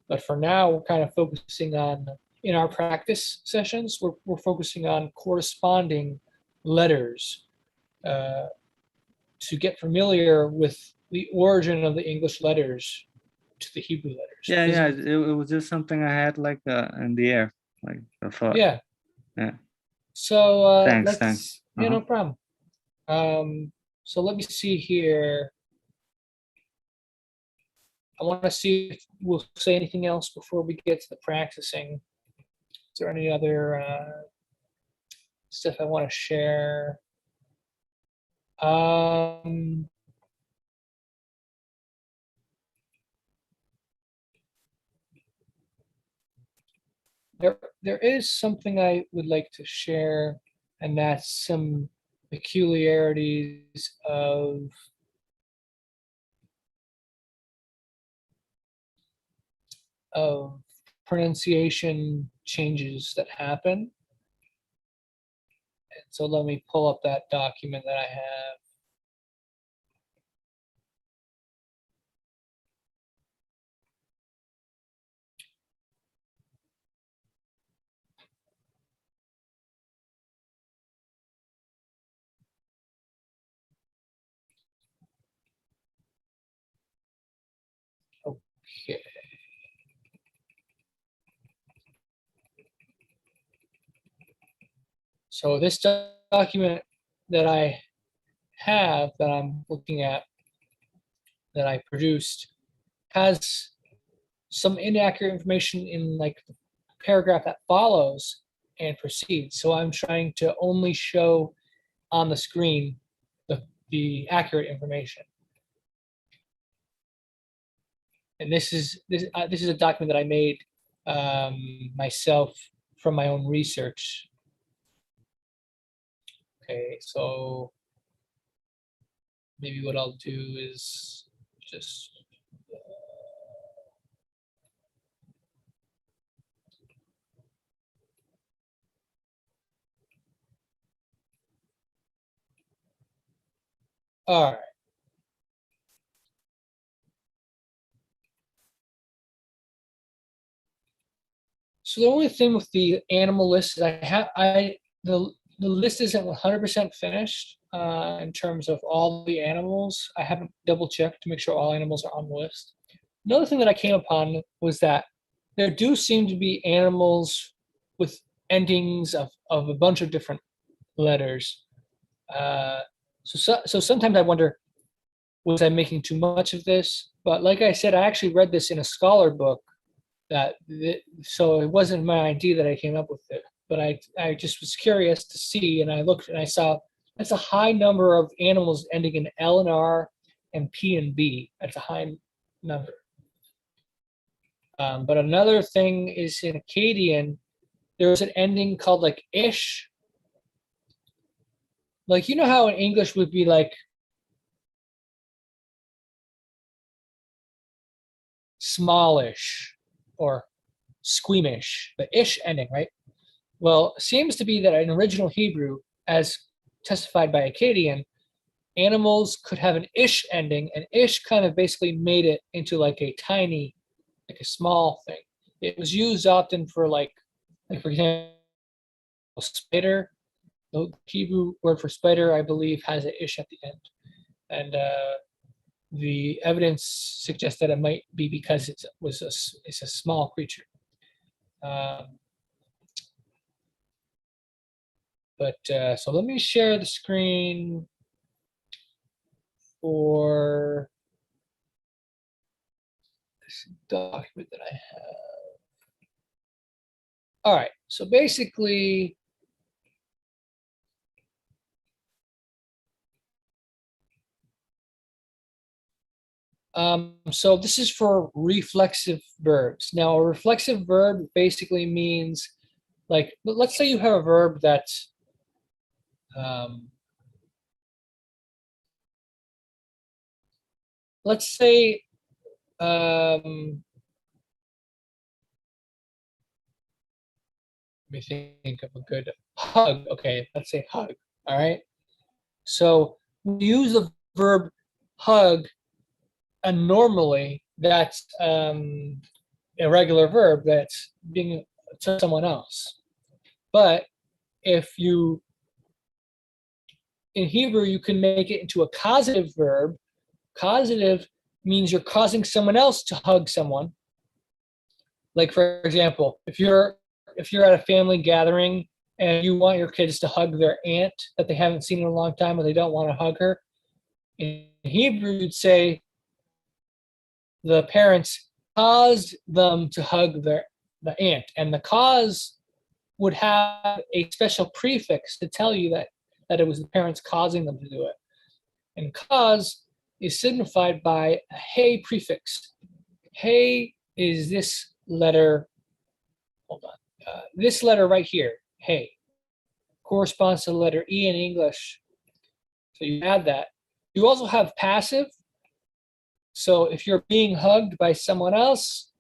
But for now, we're kind of focusing on, in our practice sessions, we're focusing on corresponding letters to get familiar with the origin of the English letters to the Hebrew letters. Yeah, yeah. It was just something I had like in the air, like I thought. Yeah. Yeah. So Thanks. Yeah, no problem. So let me see here. I want to see if we'll say anything else before we get to the practicing. Is there any other stuff I want to share? There is something I would like to share, and that's some peculiarities of pronunciation changes that happen. And so let me pull up that document that I have. Okay. So this document that I have, that I'm looking at, that I produced, has some inaccurate information in like the paragraph that follows and proceeds. So I'm trying to only show on the screen the accurate information. And this is a document that I made myself from my own research. Okay, so maybe what I'll do is just all right. So the only thing with the animal list is the list isn't 100% finished in terms of all the animals. I haven't double checked to make sure all animals are on the list. Another thing that I came upon was that there do seem to be animals with endings of a bunch of different letters. So sometimes I wonder, was I making too much of this? But like I said, I actually read this in a scholar book so it wasn't my idea that I came up with it, but I just was curious to see, and I looked and I saw that's a high number of animals ending in L and R and P and B. That's a high number. But another thing is in Akkadian, there's an ending called like ish. Like, you know how in English would be like smallish or squeamish, the ish ending, right? Well, it seems to be that in original Hebrew, as testified by Akkadian, animals could have an ish ending, and ish kind of basically made it into like a tiny, like a small thing. It was used often for like for example, spider. The Hebrew word for spider, I believe, has an ish at the end, and the evidence suggests that it might be because it's a small creature. So let me share the screen for this document that I have. All right, so basically, so this is for reflexive verbs. Now, a reflexive verb basically means, like, let's say you have a verb that's let's say let me think of a good hug. Okay, let's say hug. All right. So we use the verb hug, and normally that's a regular verb that's being to someone else. But if you, in Hebrew, you can make it into a causative verb. Causative means you're causing someone else to hug someone. Like, for example, if you're at a family gathering and you want your kids to hug their aunt that they haven't seen in a long time, but they don't want to hug her, in Hebrew you'd say the parents caused them to hug the aunt, and the cause would have a special prefix to tell you that it was the parents causing them to do it. And cause is signified by a hey prefix. Hey is this letter, hold on, this letter right here, hey, corresponds to the letter E in English. So you add that. You also have passive. So if you're being hugged by someone else,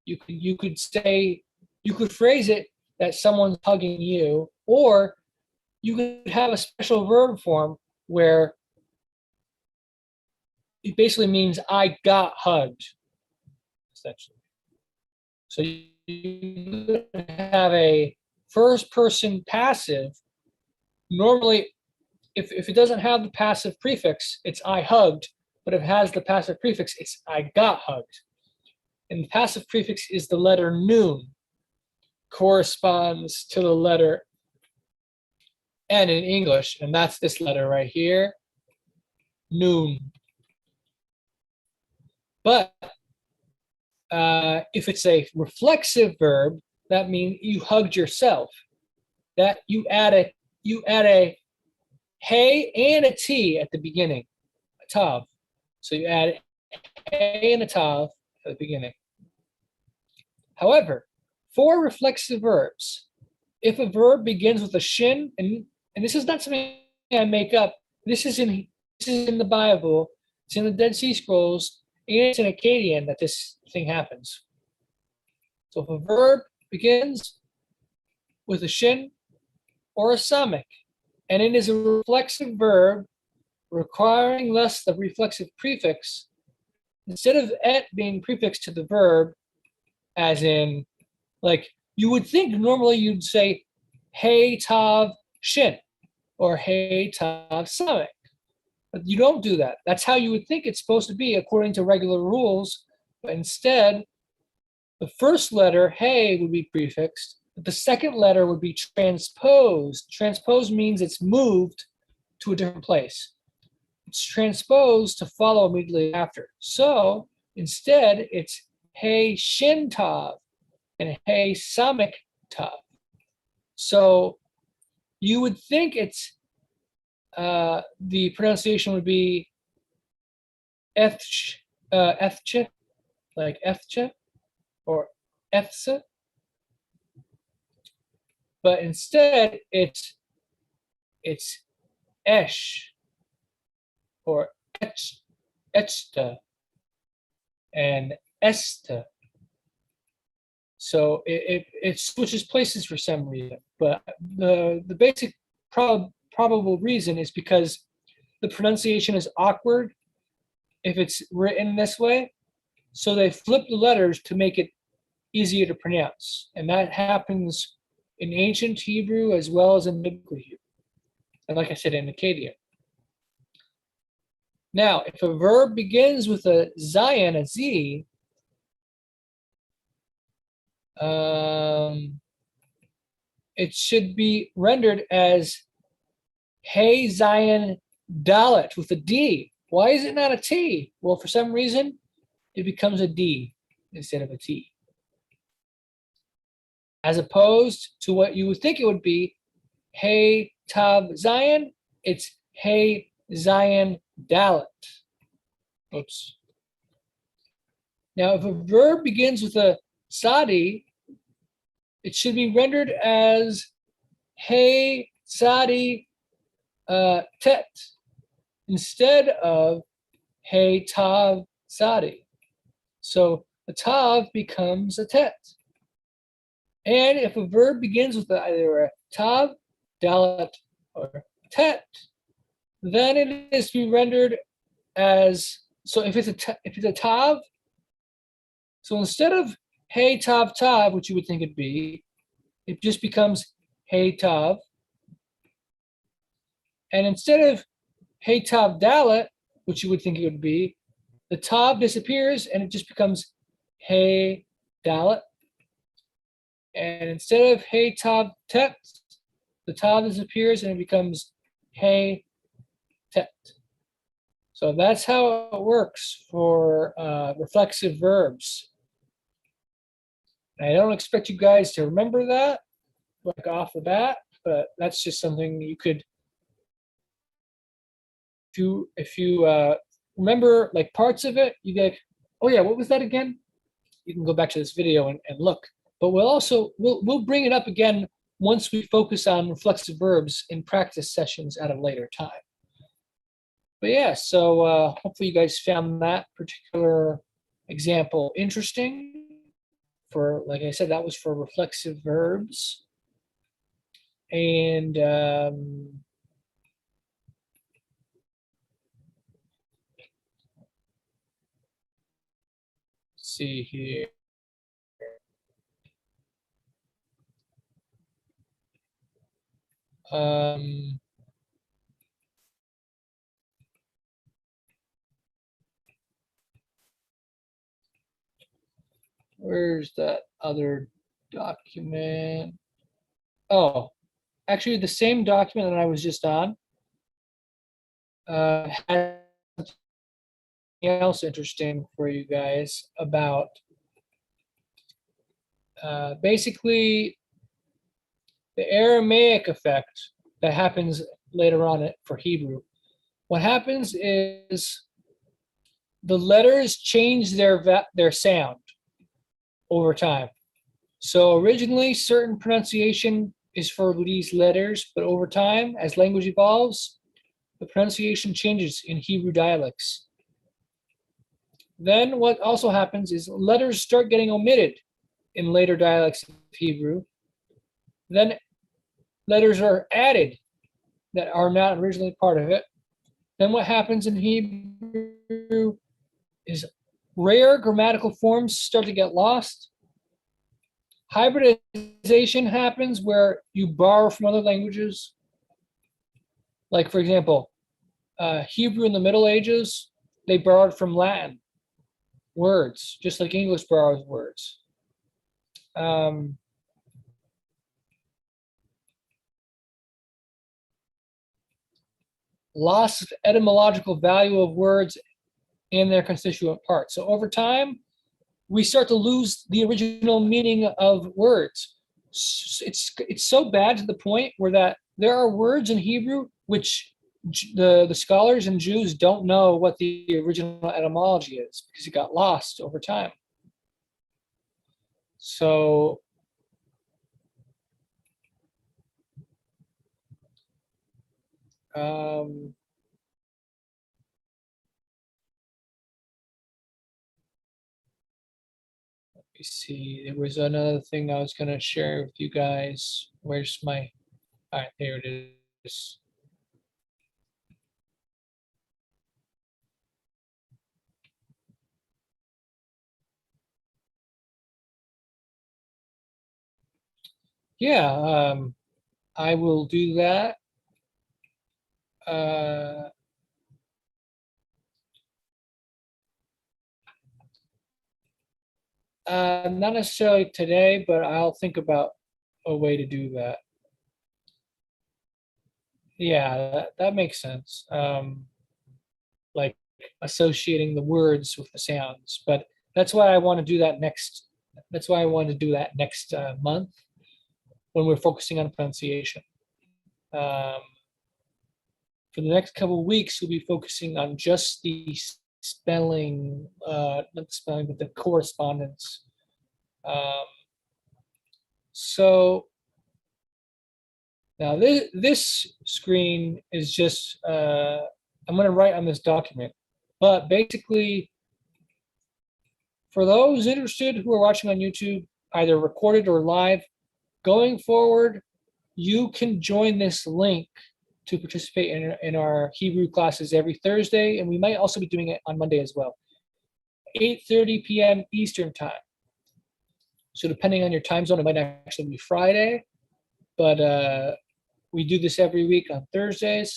you could say, you could phrase it that someone's hugging you, or you could have a special verb form where it basically means I got hugged, essentially. So you have a first person passive. Normally, if it doesn't have the passive prefix, it's I hugged, but if it has the passive prefix, it's I got hugged. And the passive prefix is the letter nun, corresponds to the letter N in English, and that's this letter right here, nun. But if it's a reflexive verb, that means you hugged yourself. That you add a hey and a t at the beginning, a tav. So you add hey and a tav at the beginning. However, for reflexive verbs, if a verb begins with a shin, and this is not something I make up, this is in the Bible, it's in the Dead Sea Scrolls, and it's in Akkadian that this thing happens. So if a verb begins with a shin or a samik, and it is a reflexive verb requiring less the reflexive prefix, instead of et being prefixed to the verb, as in, like, you would think normally you'd say hey tav shin or hey tav samik, but you don't do that. That's how you would think it's supposed to be according to regular rules, but instead the first letter hey would be prefixed, but the second letter would be transposed. Transposed means it's moved to a different place. It's transposed to follow immediately after. So instead it's hey shin tav and hey samik tav. So you would think it's the pronunciation would be ethch, like ethche or ethse, but instead it's esh or etchta and esta. So it switches places for some reason, but the basic probable reason is because the pronunciation is awkward if it's written this way. So they flip the letters to make it easier to pronounce. And that happens in ancient Hebrew as well as in biblical Hebrew. And like I said, in Akkadian. Now, if a verb begins with a zayin, a z, it should be rendered as hey zayin dalet with a D. Why is it not a T? Well, for some reason, it becomes a D instead of a T. As opposed to what you would think it would be, hey tav zayin, it's hey zayin dalet. Oops. Now, if a verb begins with a sadi, it should be rendered as hey sadi tet instead of hey tav sadi. So a tav becomes a tet. And if a verb begins with either a tav, dalet, or tet, then it is to be rendered as, so if it's a tav, so instead of hey tav tav, which you would think it'd be, it just becomes hey tav. And instead of hey tav dalet, which you would think it would be, the tav disappears and it just becomes hey dalet. And instead of hey tav tet, the tav disappears and it becomes hey tet. So that's how it works for reflexive verbs. I don't expect you guys to remember that like off the bat, but that's just something you could, if you remember like parts of it, you get, oh yeah, what was that again? You can go back to this video and look. But we'll bring it up again once we focus on reflexive verbs in practice sessions at a later time. But yeah, so hopefully you guys found that particular example interesting. For, like I said, that was for reflexive verbs. And see here. Where's that other document? Oh, actually the same document that I was just on had something else interesting for you guys about basically the Aramaic effect that happens later on for Hebrew. What happens is the letters change their sound over time. So originally, certain pronunciation is for these letters, but over time, as language evolves, the pronunciation changes in Hebrew dialects. Then what also happens is letters start getting omitted in later dialects of Hebrew. Then letters are added that are not originally part of it. Then what happens in Hebrew is rare grammatical forms start to get lost. Hybridization happens where you borrow from other languages. Like, for example, Hebrew in the Middle Ages, they borrowed from Latin words, just like English borrows words. Loss of etymological value of words and their constituent parts. So over time, we start to lose the original meaning of words. It's so bad to the point where that there are words in Hebrew which the scholars and Jews don't know what the original etymology is because it got lost over time. So let me see. There was another thing I was going to share with you guys. Where's my? All right, there it is. Yeah, I will do that. Not necessarily today, but I'll think about a way to do that. Yeah, that makes sense. Like associating the words with the sounds, but that's why I want to do that next. That's why I want to do that next month when we're focusing on pronunciation. For the next couple of weeks, we'll be focusing on just the spelling, not the spelling, but the correspondence. So now this screen is just, I'm going to write on this document, but basically for those interested who are watching on YouTube, either recorded or live, going forward, you can join this link to participate in our Hebrew classes every Thursday, and we might also be doing it on Monday as well. 8:30 p.m. Eastern time. So depending on your time zone, it might actually be Friday, but we do this every week on Thursdays,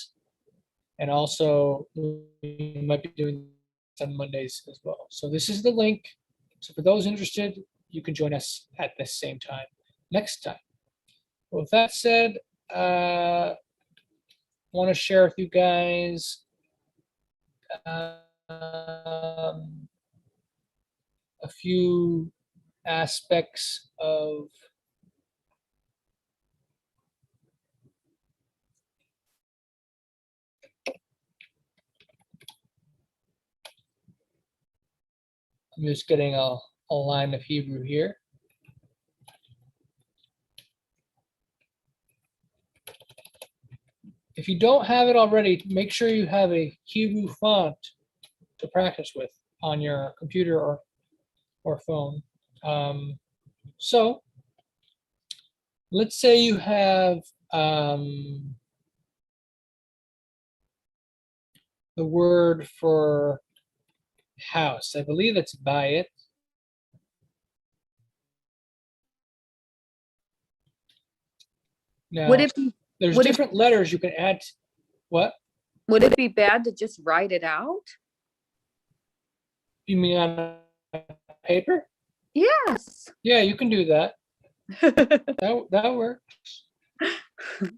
and also we might be doing this on Mondays as well. So this is the link. So for those interested, you can join us at the same time next time. With that said, I want to share with you guys a few aspects of I'm just getting a line of Hebrew here. If you don't have it already, make sure you have a Hebrew font to practice with on your computer or phone. So let's say you have the word for house. I believe it's bayit. Now, there's different letters you can add. What? Would it be bad to just write it out? You mean on paper? Yes. Yeah, you can do that. That works.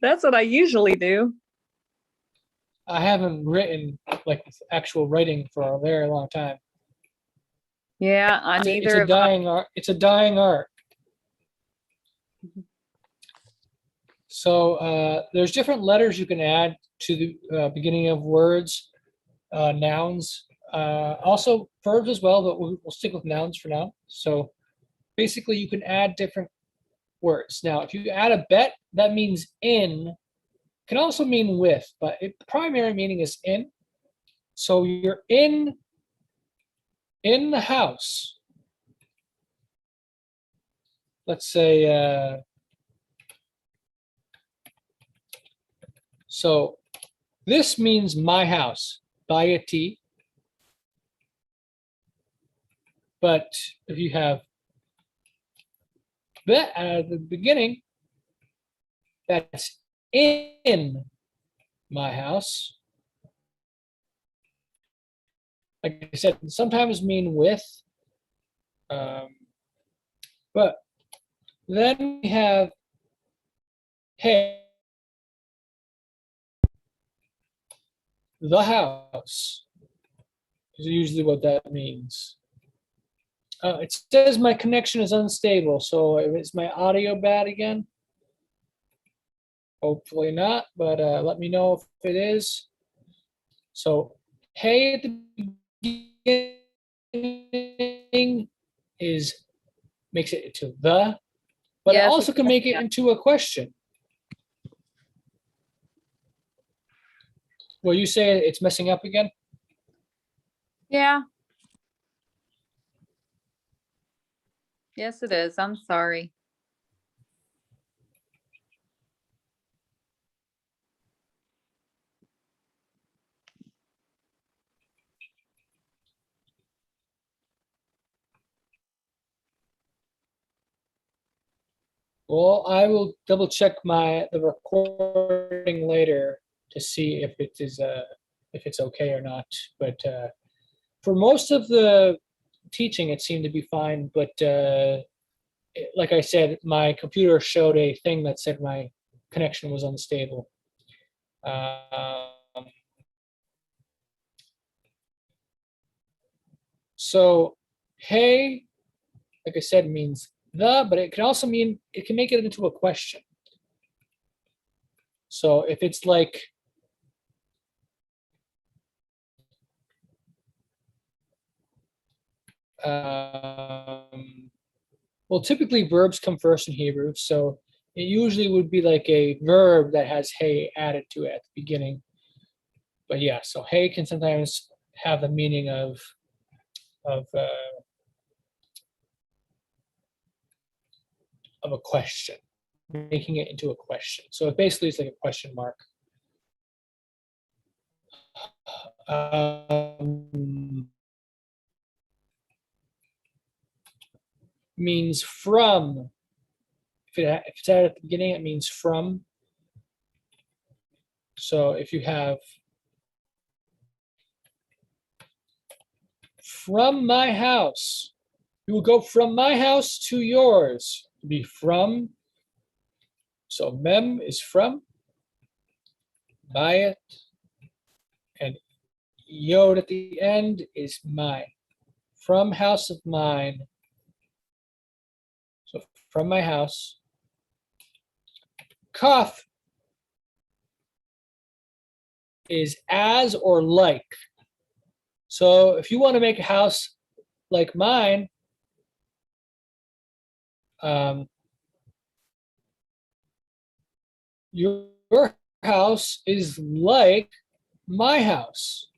That's what I usually do. I haven't written like actual writing for a very long time. Yeah, It's a dying art. It's a dying art. So there's different letters you can add to the beginning of words, nouns, also verbs as well, but we'll stick with nouns for now. So basically you can add different words. Now, if you add a bet, that means in, can also mean with, but the primary meaning is in. So you're in the house. Let's say, so this means my house, bayati. But if you have bet at the beginning, that's in my house. Like I said, sometimes mean with, but then we have hey, the house is usually what that means. It says my connection is unstable, so is my audio bad again? Hopefully not, but let me know if it is. So hey at the beginning makes it into the, but Yes, it also can make it into a question. Well, you say it's messing up again? Yeah. Yes, it is. I'm sorry. Well, I will double check the recording later to see if it's okay or not. But for most of the teaching, it seemed to be fine. But like I said, my computer showed a thing that said my connection was unstable. So, hey, like I said, means the, but it can also mean, it can make it into a question. So if it's like, well, typically verbs come first in Hebrew, so it usually would be like a verb that has hey added to it at the beginning. But yeah, so hey can sometimes have the meaning of a question. making it into a question. So it basically is like a question mark. Means from. If it's at the beginning, it means from. So if you have from my house, you will go from my house to yours. Be from. So mem is from. Bayit. And yod at the end is mine. From house of mine. So from my house. Kaf is as or like. So if you want to make a house like mine, your house is like my house.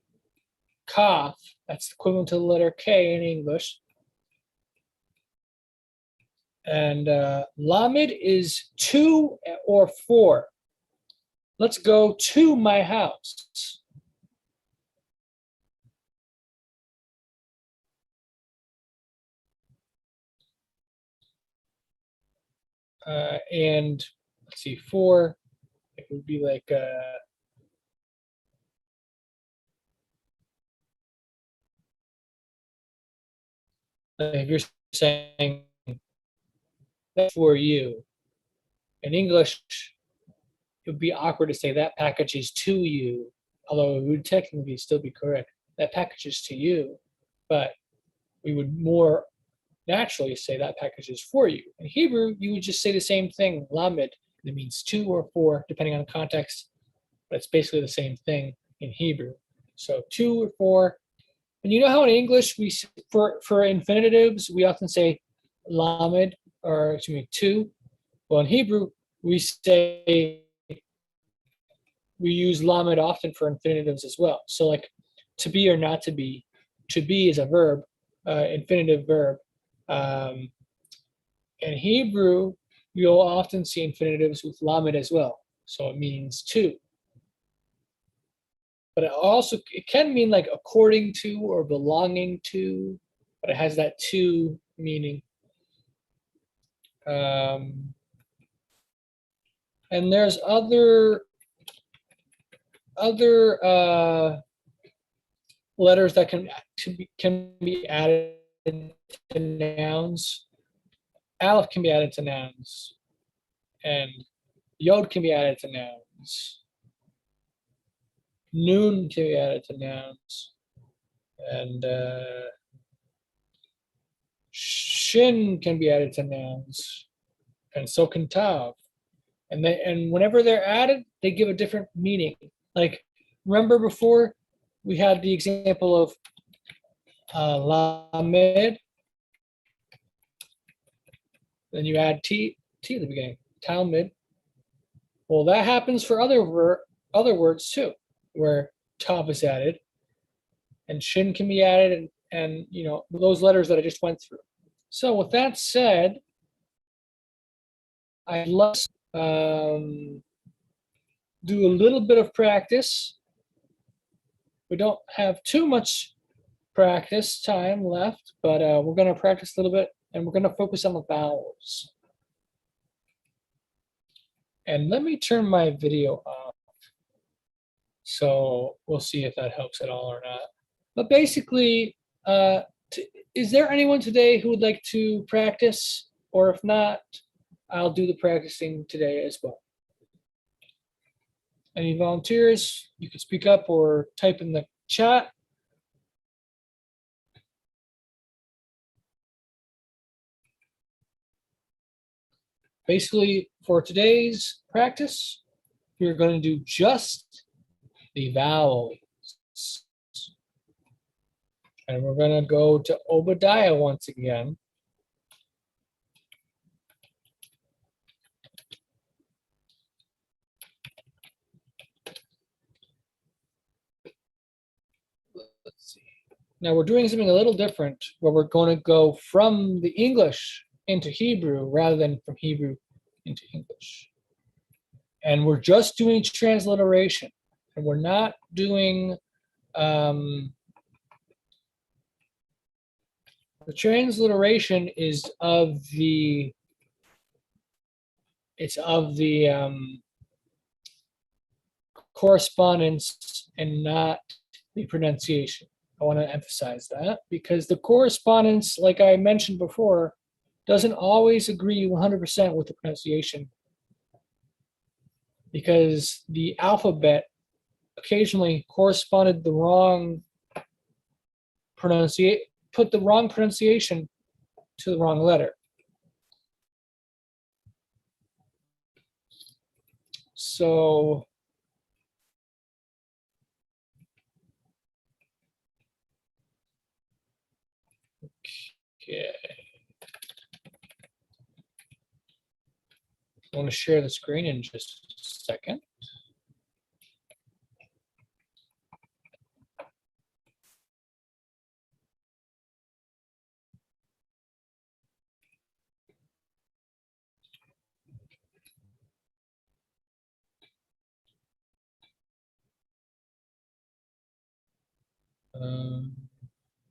Kaf, that's equivalent to the letter K in English. And Lamed is to or for. Let's go to my house. And let's see, for, it would be like if you're saying that for you. In English, it would be awkward to say that package is to you, although it would technically still be correct. That package is to you, but we would more naturally say that package is for you. In Hebrew, you would just say the same thing, lamed. It means to or for, depending on the context, but it's basically the same thing in Hebrew. So to or for. And you know how in English, we for infinitives, we often say lamed, or excuse me, to. Well, in Hebrew, we use lamed often for infinitives as well. So like to be or not to be is a verb, infinitive verb. In Hebrew, you'll often see infinitives with lamed as well. So it means to. But it can mean like according to or belonging to, but it has that to meaning. And there's other letters that can be added to nouns. Aleph can be added to nouns, and yod can be added to nouns. Nun can be added to nouns, and shin can be added to nouns, and so can tav. And whenever they're added, they give a different meaning. Like, remember before we had the example of lamed, then you add t at the beginning, talmud. Well, that happens for other words too, where tav is added, and shin can be added, and you know those letters that I just went through. So with that said, I'd love to do a little bit of practice. We don't have too much practice time left, but we're going to practice a little bit, and we're going to focus on the vowels. And let me turn my video off, so we'll see if that helps at all or not. But basically, is there anyone today who would like to practice? Or if not, I'll do the practicing today as well. Any volunteers? You can speak up or type in the chat. Basically, for today's practice, we're going to do just the vowels. And we're going to go to Obadiah once again. Let's see. Now we're doing something a little different, where we're going to go from the English into Hebrew rather than from Hebrew into English. And we're just doing transliteration, and we're not doing the transliteration is of the correspondence and not the pronunciation. I want to emphasize that because the correspondence, like I mentioned before, doesn't always agree 100% with the pronunciation, because the alphabet occasionally corresponded the wrong put the wrong pronunciation to the wrong letter. So okay. I want to share the screen in just a second.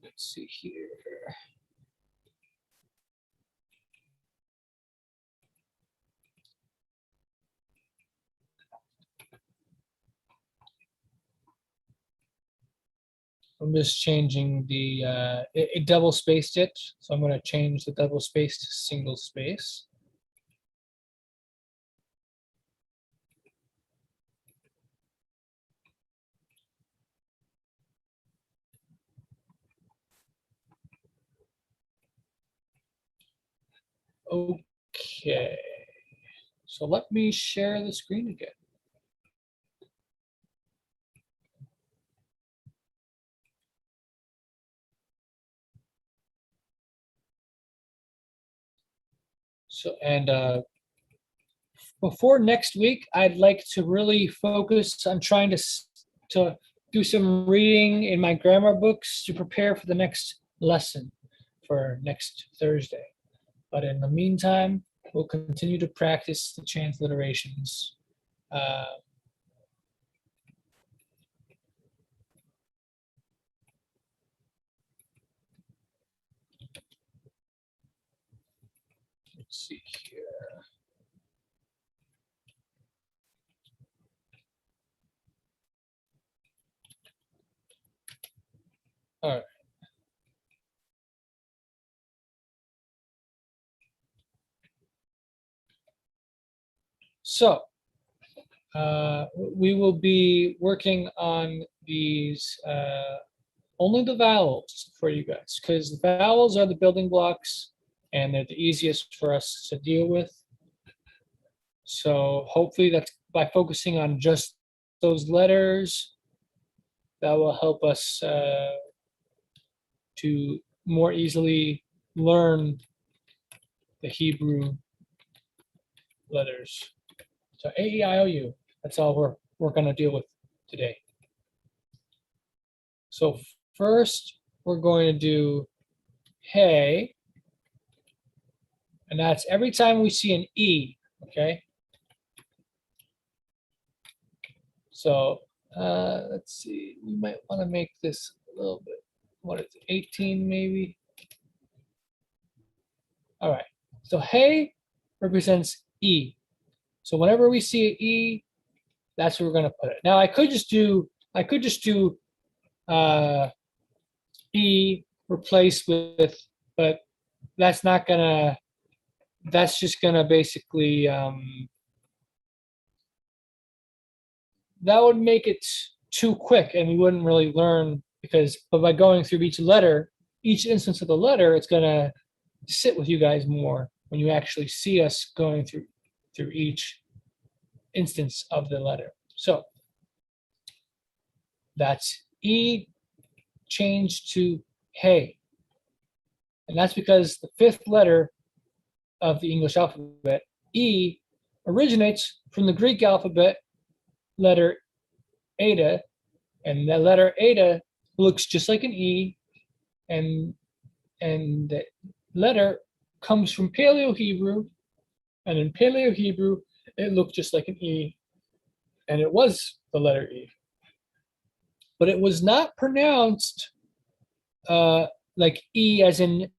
Let's see here. I'm just changing the, it double spaced it. So I'm going to change the double space to single space. Okay. So let me share the screen again. So, and before next week, I'd like to really focus on trying to do some reading in my grammar books to prepare for the next lesson for next Thursday. But in the meantime, we'll continue to practice the transliterations. Let's see here. All right. So we will be working on these, only the vowels for you guys, because the vowels are the building blocks and they're the easiest for us to deal with. So hopefully that's by focusing on just those letters, that will help us to more easily learn the Hebrew letters. So A, E, I, O, U, that's all we're going to deal with today. So first, we're going to do hey, and that's every time we see an E, okay? So let's see, we might want to make this a little bit, what is it, 18 maybe? All right, so hey represents E. So whenever we see an E, that's where we're going to put it. Now I could just do E replaced with, but that's not gonna, that's just gonna basically, that would make it too quick and we wouldn't really learn, because, but by going through each letter, each instance of the letter, it's gonna sit with you guys more when you actually see us going through each instance of the letter. So that's E changed to hey. And that's because the fifth letter of the English alphabet, E, originates from the Greek alphabet letter eta, and the letter eta looks just like an E, and the letter comes from Paleo Hebrew, And in Paleo Hebrew, it looked just like an E, and it was the letter E. But it was not pronounced like E as in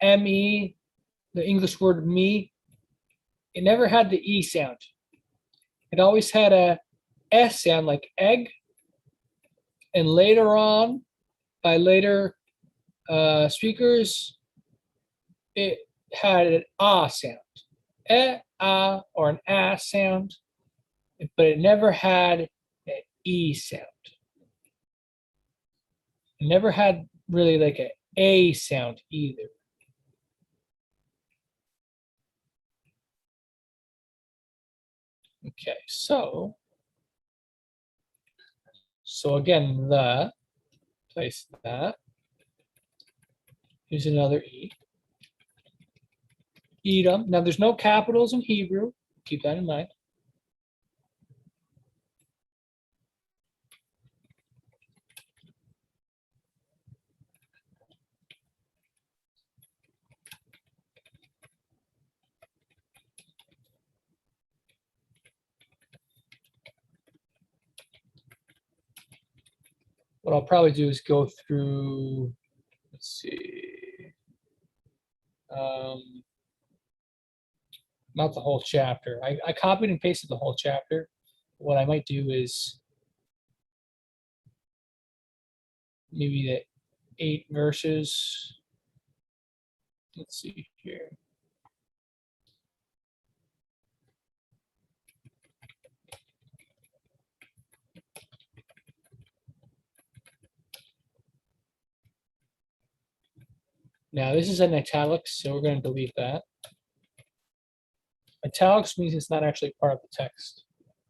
M-E, the English word me. It never had the E sound. It always had a S sound like egg. And later on, by later speakers, it had an ah sound, ah, or an ah sound, but it never had an E sound. It never had really like a sound either. Okay, so again, place that. Here's another E. Edom. Now there's no capitals in Hebrew. Keep that in mind. What I'll probably do is go through, let's see, not the whole chapter. I copied and pasted the whole chapter. What I might do is maybe the 8 verses. Let's see here. Now this is in italics, so we're going to delete that. Italics means it's not actually part of the text.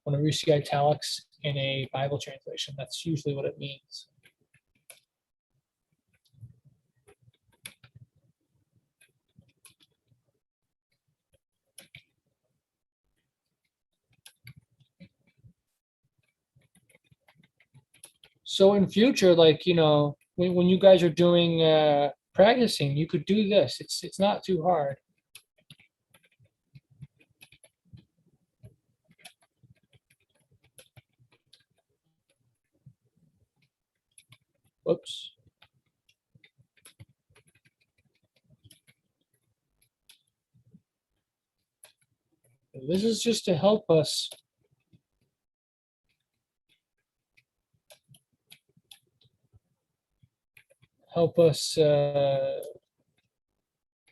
Whenever you see italics in a Bible translation, that's usually what it means. So in future, like, you know, when you guys are doing practicing, you could do this. It's not too hard. Whoops. This is just to help us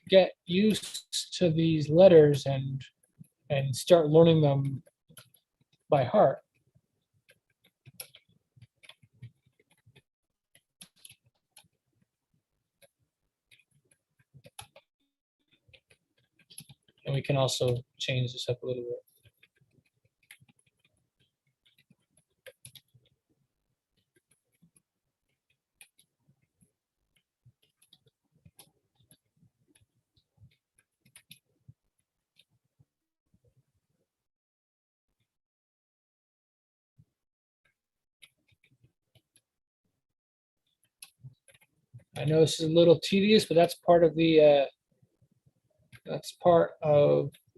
get used to these letters and start learning them by heart. And we can also change this up a little bit. I know this is a little tedious, but that's part of the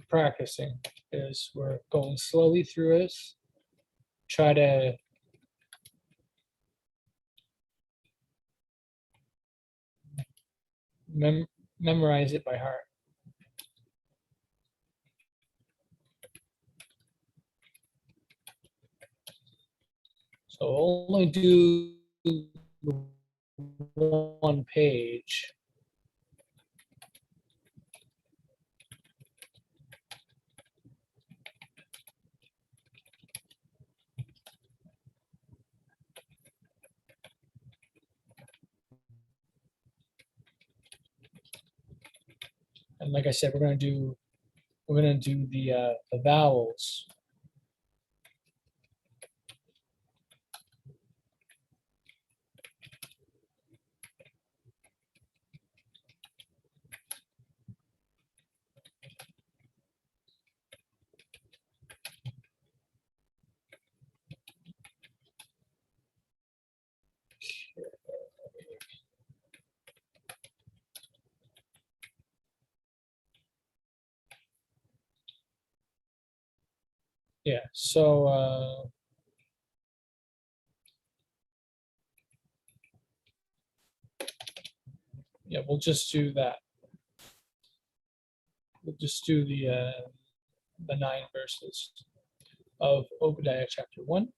practicing. Is we're going slowly through this. Try to memorize it by heart. So only do one page. And like I said, we're gonna do the vowels. Yeah, so yeah, we'll just do that. We'll just do the 9 verses of Obadiah chapter 1.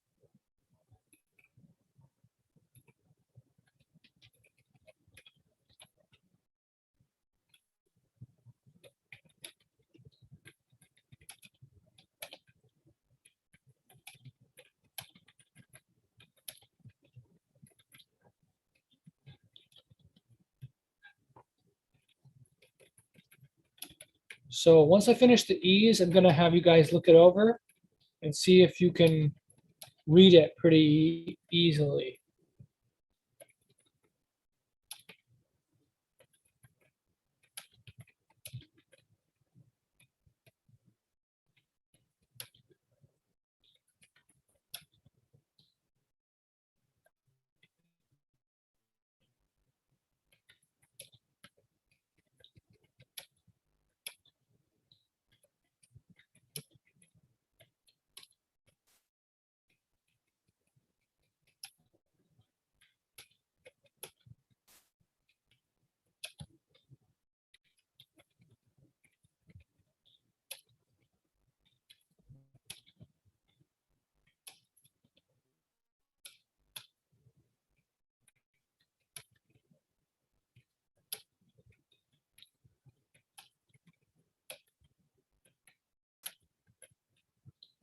So once I finish the E's, I'm gonna have you guys look it over and see if you can read it pretty easily.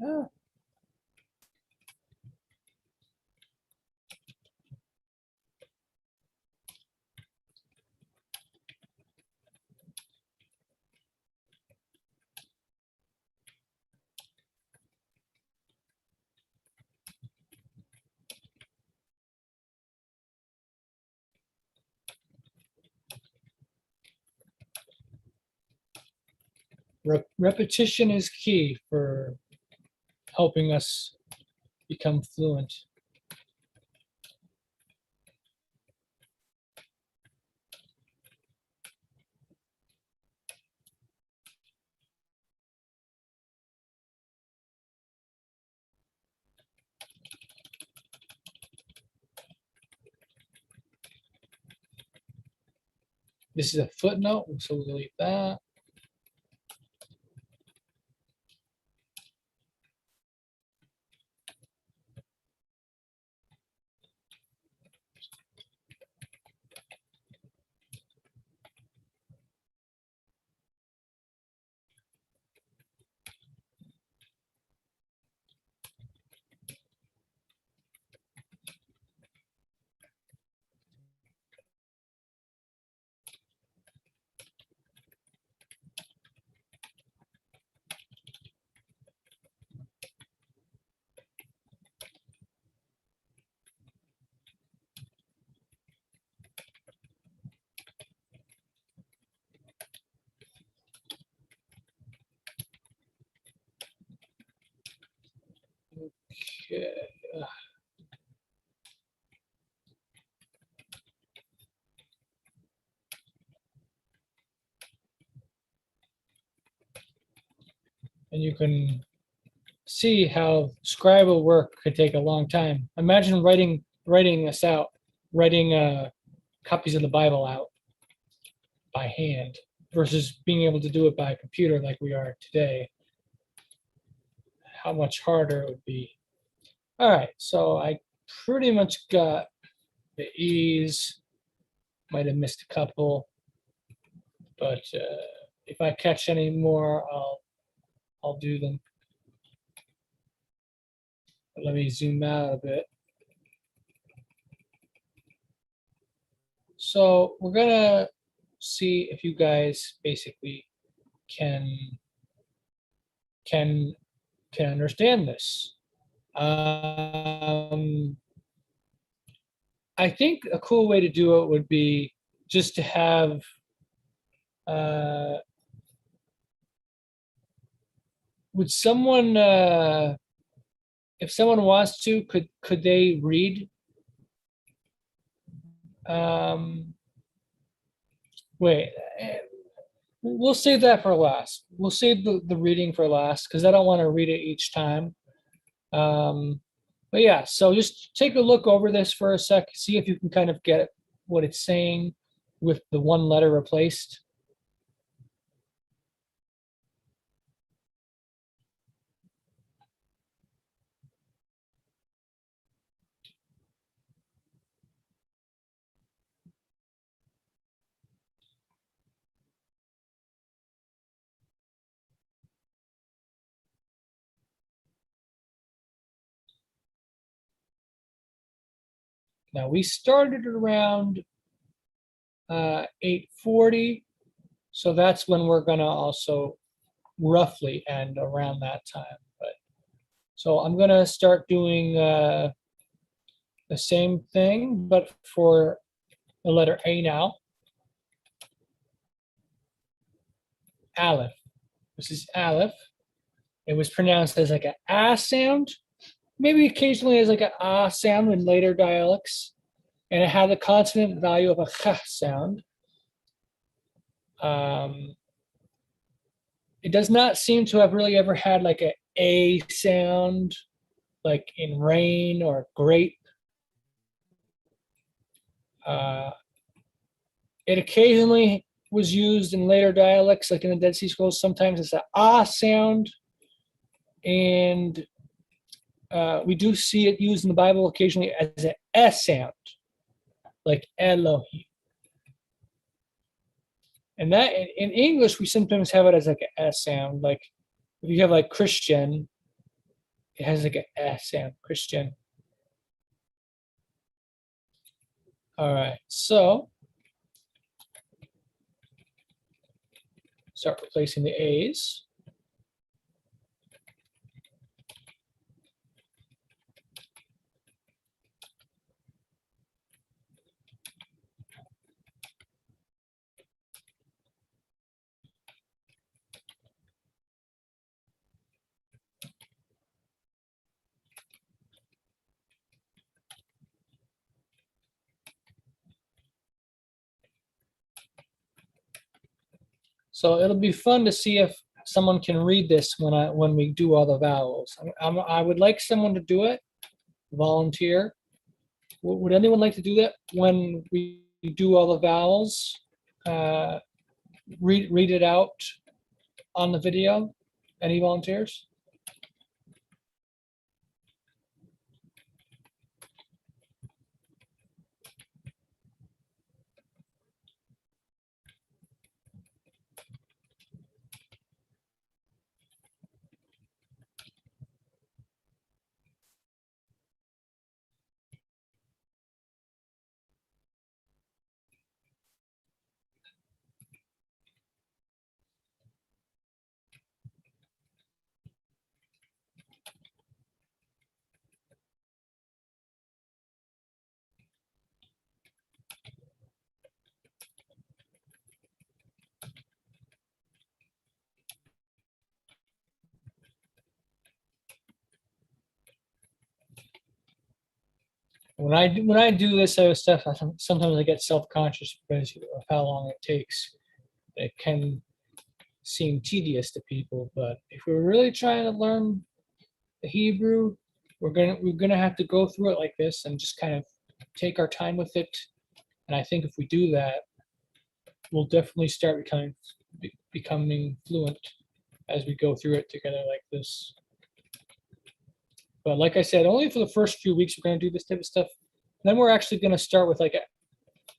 Ah, repetition is key for helping us become fluent. This is a footnote, so we'll delete that. Okay. And you can see how scribal work could take a long time. Imagine writing this out, writing copies of the Bible out by hand versus being able to do it by a computer like we are today. How much harder it would be. All right, so I pretty much got the E's. Might have missed a couple, but if I catch any more, I'll do them. But let me zoom out a bit. So we're gonna see if you guys basically can can can understand this. I think a cool way to do it would be just to have would someone if someone wants to could they read wait We'll save that for last. We'll save the reading for last because I don't want to read it each time. But yeah, so just take a look over this for a sec, see if you can kind of get what it's saying with the one letter replaced. Now we started around 8:40, so that's when we're gonna also roughly end around that time. But so I'm gonna start doing the same thing, but for the letter A now. Aleph. This is Aleph. It was pronounced as like an A sound, maybe occasionally as like an A sound in later dialects, and it had the consonant value of a Ch sound. It does not seem to have really ever had like A sound, like in rain or grape. It occasionally was used in later dialects, like in the Dead Sea Scrolls. Sometimes it's an ah sound, and we do see it used in the Bible occasionally as an S sound, like Elohim. And that in English, we sometimes have it as like an S sound. Like if you have like Christian, it has like an S sound, Christian. All right, so start replacing the A's. So it'll be fun to see if someone can read this when we do all the vowels. I would like someone to do it, volunteer. Would anyone like to do that when we do all the vowels? Read it out on the video. Any volunteers? When I do this sort of stuff, sometimes I get self-conscious because of how long it takes. It can seem tedious to people, but if we're really trying to learn the Hebrew, we're gonna have to go through it like this and just kind of take our time with it. And I think if we do that, we'll definitely start becoming fluent as we go through it together like this. But like I said, only for the first few weeks we're going to do this type of stuff. Then we're actually going to start with like a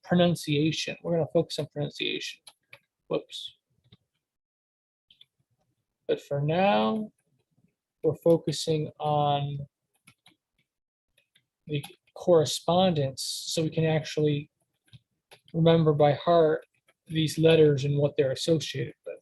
pronunciation. We're going to focus on pronunciation. Whoops. But for now, we're focusing on the correspondence so we can actually remember by heart these letters and what they're associated with.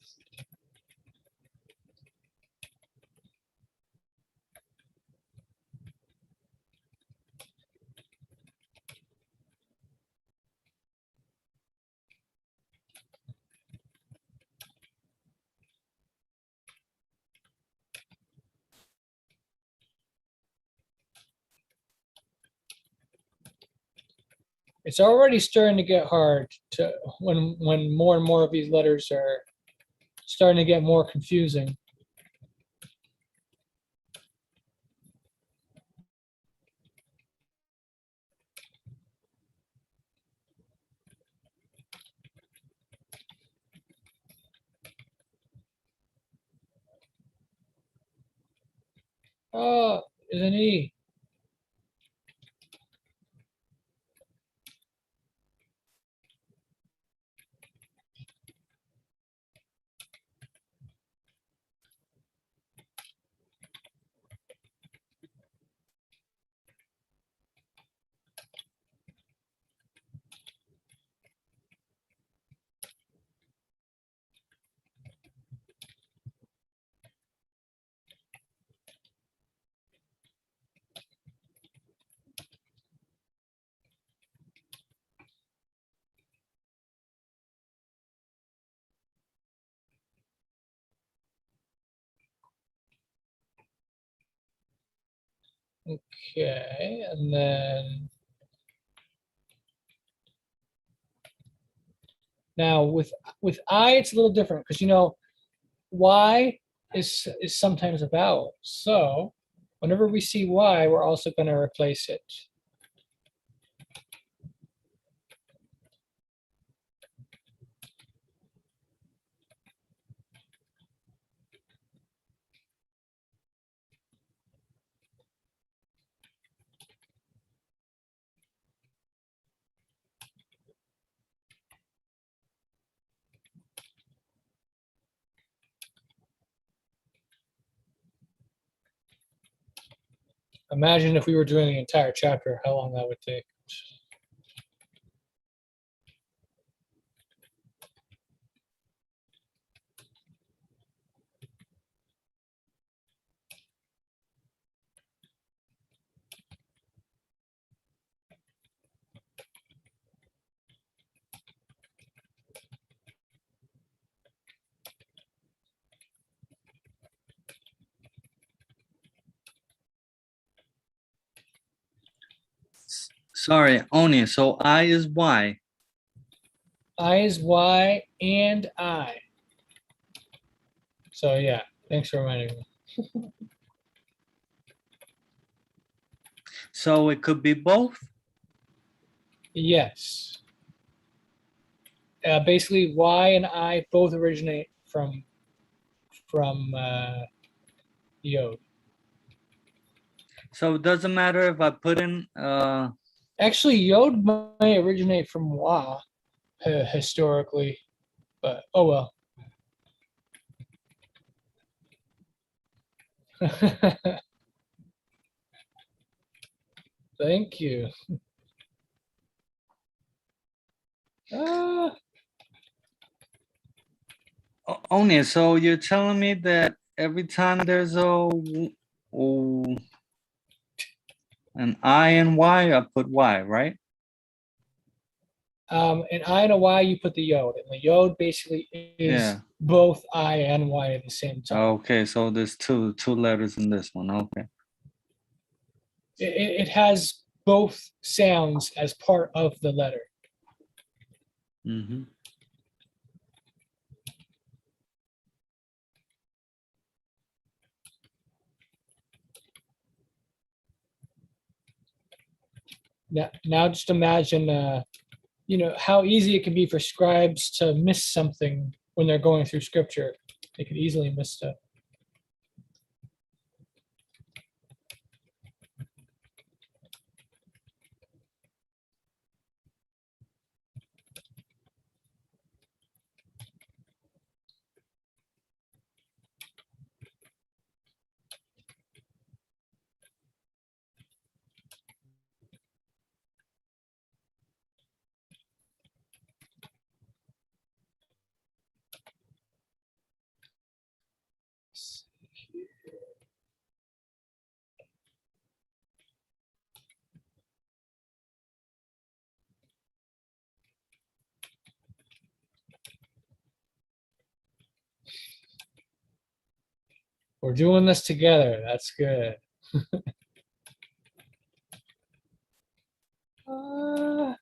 It's already starting to get hard to when more and more of these letters are starting to get more confusing. Oh, there's an E. Okay, and then now with I, it's a little different because Y is sometimes a vowel. So whenever we see Y, we're also going to replace it. Imagine if we were doing the entire chapter, how long that would take. Sorry, Onieh. So I is Y. I is Y and I. So yeah, thanks for reminding me. So it could be both. Yes. Basically, Y and I both originate from Yod. So it doesn't matter if I put in Actually, Yod may originate from Wa historically, but oh well. Thank you. Uh, Onieh. So you're telling me that every time there's an I and Y, I put Y, right? and I and a Y, you put the Yod, and the Yod basically is Yeah. both I and Y at the same time. Okay, so there's two letters in this one. Okay. It has both sounds as part of the letter. Mm-hmm. Now just imagine, how easy it can be for scribes to miss something when they're going through scripture. They could easily miss stuff. We're doing this together. That's good. Uh,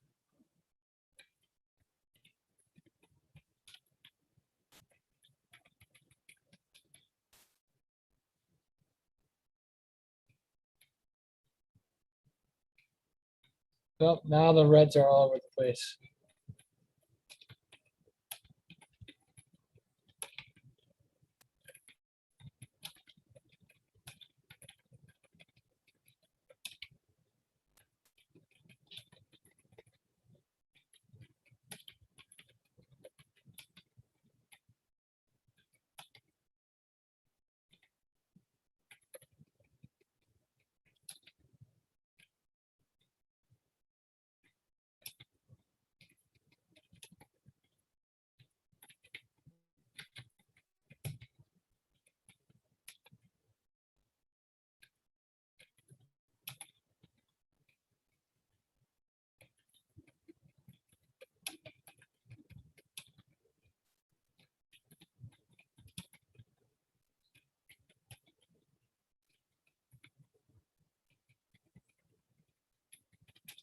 Well, now the reds are all over the place.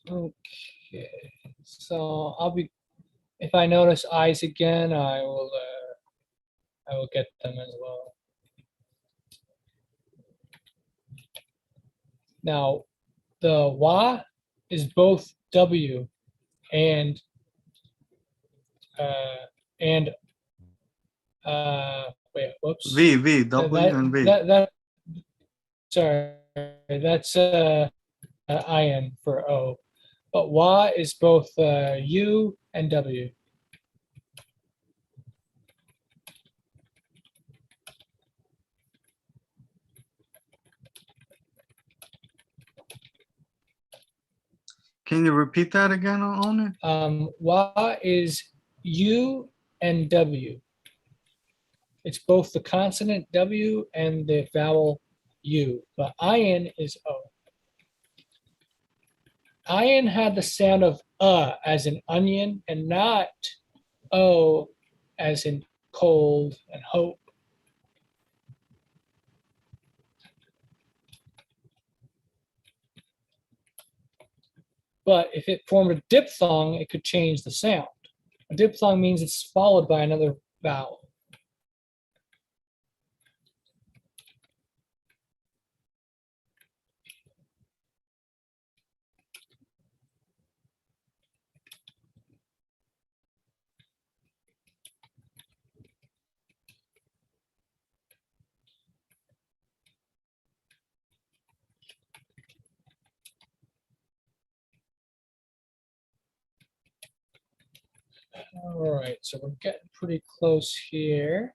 Okay, so I'll be, if I notice eyes again, I will get them as well. Now, the wa is both W and uh, and wait, whoops. V, W, and V. That sorry, that's IN for O, but wa is both U and W. Can you repeat that again, Onieh? Wa is U and W. It's both the consonant W and the vowel U, but IN is O. IN had the sound of as in onion and not O as in cold and hope. But if it formed a diphthong, it could change the sound. A diphthong means it's followed by another vowel. All right, so we're getting pretty close here.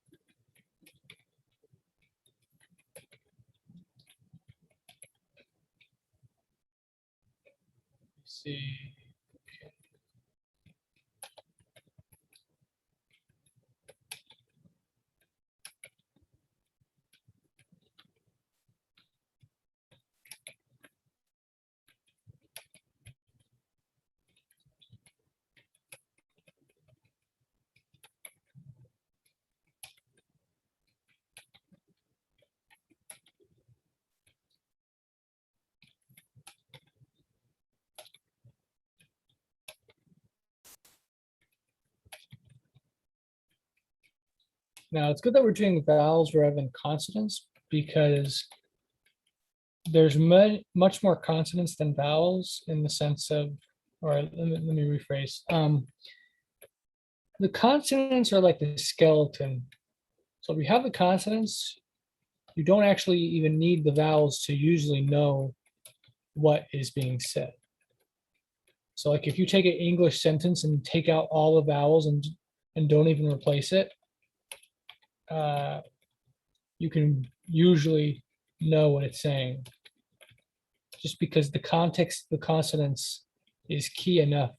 Let's see. Now it's good that we're doing vowels rather than consonants because there's much more consonants than vowels in the sense of, or let me rephrase. The consonants are like the skeleton. So if you have the consonants, you don't actually even need the vowels to usually know what is being said. So like if you take an English sentence and take out all the vowels and don't even replace it, you can usually know what it's saying. Just because the context of the consonants is key enough.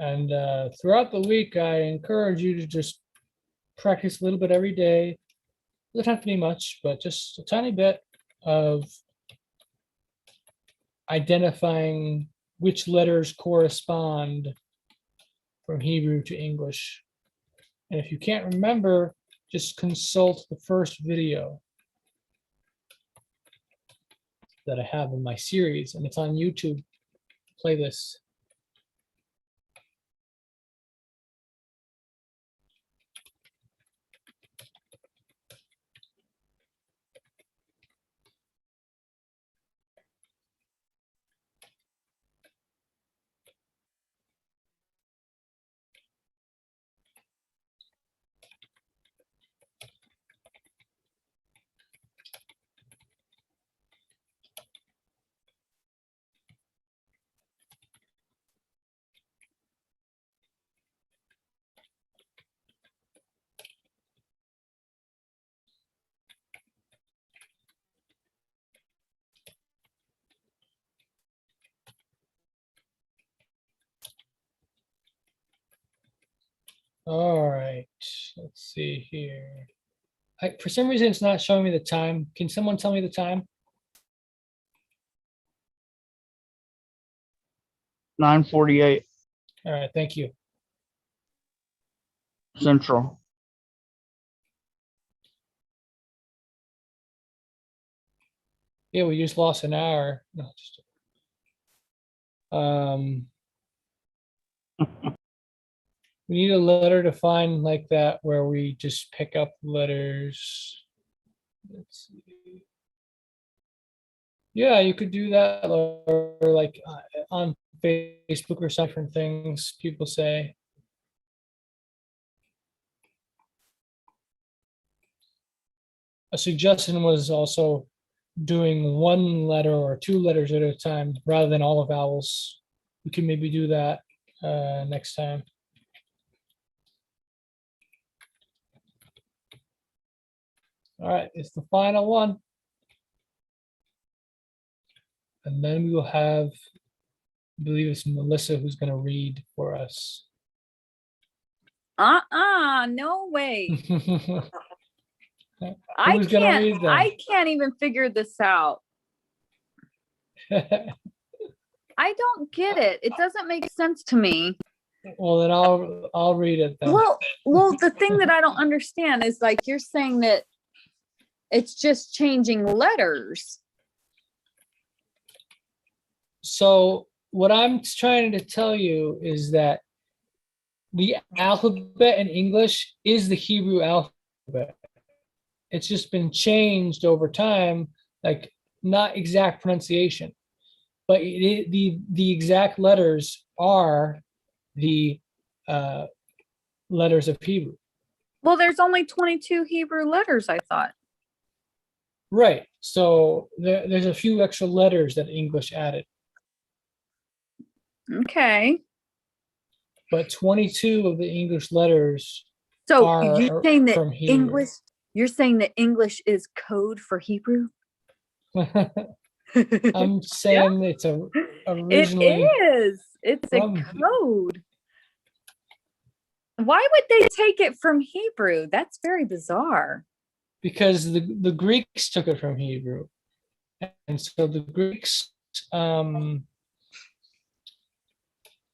And throughout the week, I encourage you to just practice a little bit every day. Doesn't have to be much, but just a tiny bit of identifying which letters correspond from Hebrew to English. And if you can't remember, just consult the first video that I have in my series, and it's on YouTube playlist. All right, let's see here. For some reason, it's not showing me the time. Can someone tell me the time? 9:48 All right, thank you. Central. Yeah, we just lost an hour. No, we need a letter to find like that where we just pick up letters. Let's see. Yeah, you could do that, or like on Facebook or some different things people say. A suggestion was also doing one letter or two letters at a time rather than all the vowels. We can maybe do that next time. All right, it's the final one. And then we will have, I believe it's Melissa who's going to read for us. No way. I Who's gonna read can't, them? I can't even figure this out. I don't get it. It doesn't make sense to me. Well, then I'll read it then. Well, the thing that I don't understand is like you're saying that it's just changing letters. So what I'm trying to tell you is that the alphabet in English is the Hebrew alphabet. It's just been changed over time, like not exact pronunciation, but the exact letters are the letters of Hebrew. Well, there's only 22 Hebrew letters, I thought. Right. So there's a few extra letters that English added, Okay. but 22 of the English letters So are you're saying that from Hebrew. English, you're saying that English is code for Hebrew? I'm saying it's originally. It is. It's a from- code. Why would they take it from Hebrew? That's very bizarre. Because the Greeks took it from Hebrew. And so the Greeks,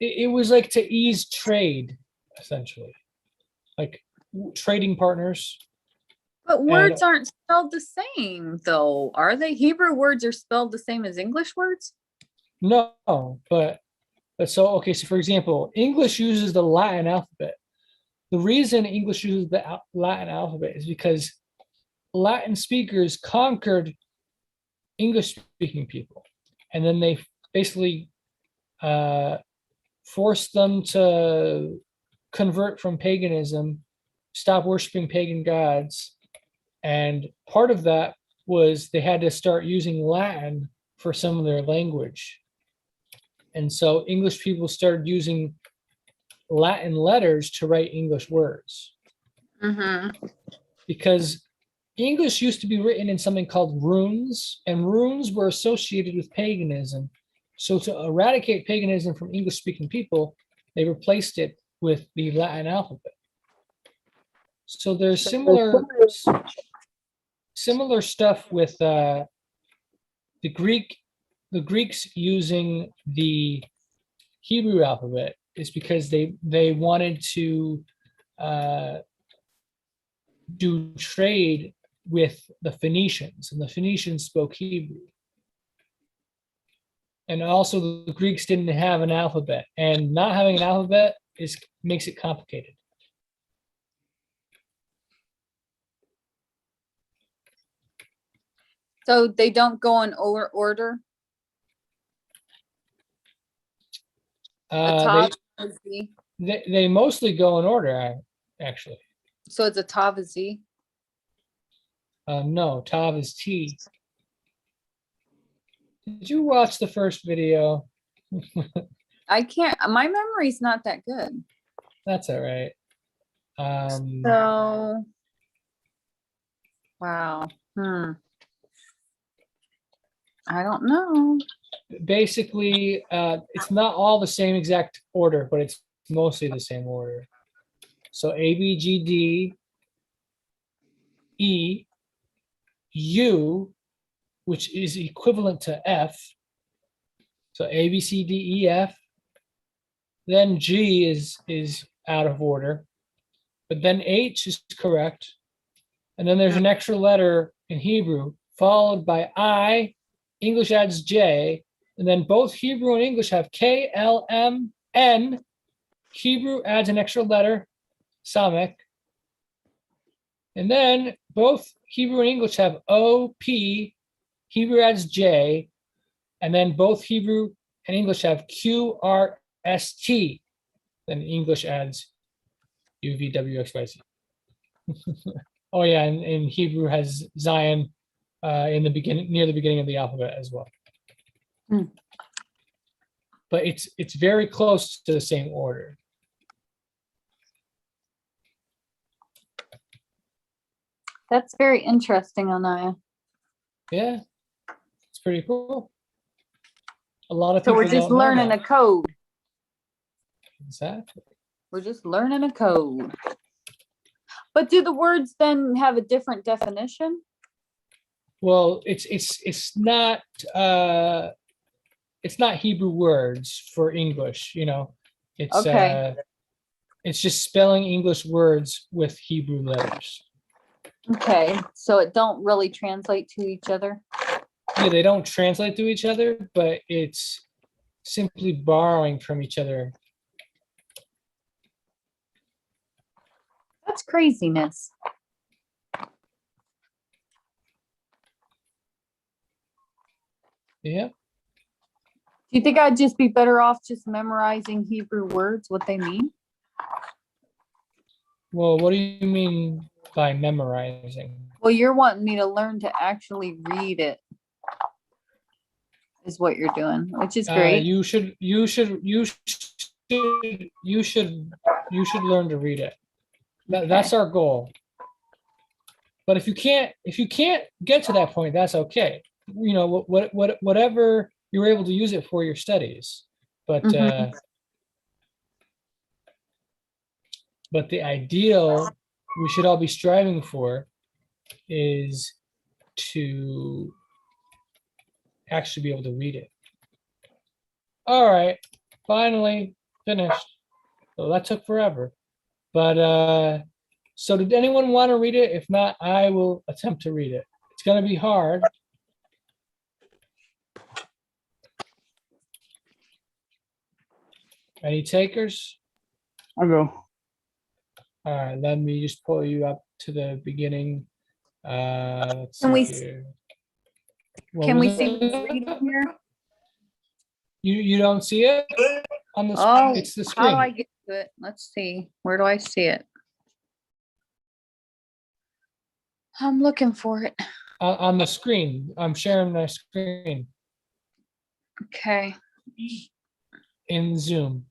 it was like to ease trade, essentially, like trading partners. But words aren't spelled the same, though, are they? Hebrew words are spelled the same as English words? No, but so, okay, so for example, English uses the Latin alphabet. The reason English uses the Latin alphabet is because Latin speakers conquered English-speaking people, and then they basically forced them to convert from paganism, stop worshiping pagan gods, and part of that was they had to start using Latin for some of their language. And so English people started using Latin letters to write English words. Mm-hmm. Because English used to be written in something called runes, and runes were associated with paganism. So to eradicate paganism from English-speaking people, they replaced it with the Latin alphabet. So there's similar stuff with the Greeks using the Hebrew alphabet is because they wanted to do trade with the Phoenicians, and the Phoenicians spoke Hebrew. And also the Greeks didn't have an alphabet, and not having an alphabet makes it complicated. So they don't go in order? They, Z. they mostly go in order, actually. So it's a Tav Z. No, Tav is T. Did you watch the first video? I can't, my memory's not that good. That's all right. So, wow. I don't know. Basically, it's not all the same exact order, but it's mostly the same order. So A, B, G, D, E, U, which is equivalent to F. So A, B, C, D, E, F. Then G is out of order, but then H is correct. And then there's an extra letter in Hebrew, followed by I. English adds J, and then both Hebrew and English have K, L, M, N. Hebrew adds an extra letter, Samek. And then both Hebrew and English have O, P. Hebrew adds J, and then both Hebrew and English have Q, R, S, T. Then English adds U, V, W, X, Y, Z. Oh yeah, and Hebrew has Zion in the beginning, near the beginning of the alphabet as well. But it's very close to the same order. That's very interesting, Onieh. Yeah, it's pretty cool. A lot of So people we're just don't know learning that. a code. Exactly. We're just learning a code. But do the words then have a different definition? Well, it's not Hebrew words for English, you know. Okay. It's just spelling English words with Hebrew letters. Okay, so it don't really translate to each other? Yeah, they don't translate to each other, but it's simply borrowing from each other. That's craziness. Yeah. Do you think I'd just be better off just memorizing Hebrew words, what they mean? Well, what do you mean by memorizing? Well, you're wanting me to learn to actually read it, is what you're doing, which is great. You should learn to read it. That's our goal. But if you can't get to that point, that's okay. You know, whatever you're able to use it for your studies. But but the ideal we should all be striving for is to actually be able to read it. All right, finally finished. So that took forever. But so did anyone want to read it? If not, I will attempt to read it. It's going to be hard. Any takers? I'll go. All right, let me just pull you up to the beginning. Let's Can see we here. Can we was see it? what's reading here? You don't see it on the Oh, it's the how do I screen. get to it? Let's see. Where do I see it? I'm looking for it. On the screen. I'm sharing my screen Okay. in Zoom.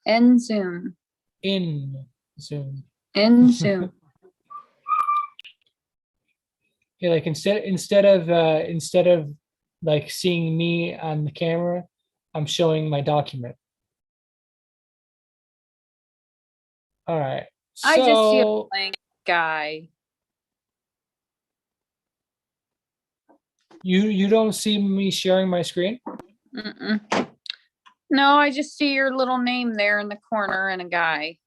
In Zoom. In Zoom. In Zoom. Yeah, like instead of like seeing me on the camera, I'm showing my document. All right. I just see a So blank guy. you don't see me sharing my screen? Mm-mm. No, I just see your little name there in the corner and a guy.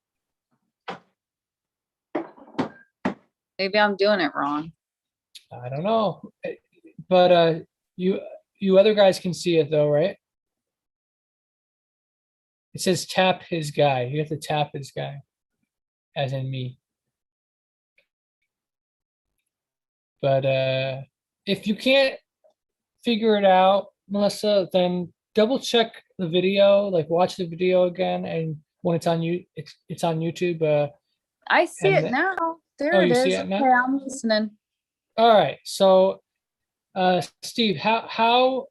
Maybe I'm doing it wrong. I don't know. But you other guys can see it though, right? It says tap his guy. You have to tap his guy, as in me. But if you can't figure it out, Melissa, then double check the video, like watch the video again, and when it's on you, it's on YouTube. I see And it now. There oh, it you see is. it now? Okay, I'm listening. All right. So, Steve, how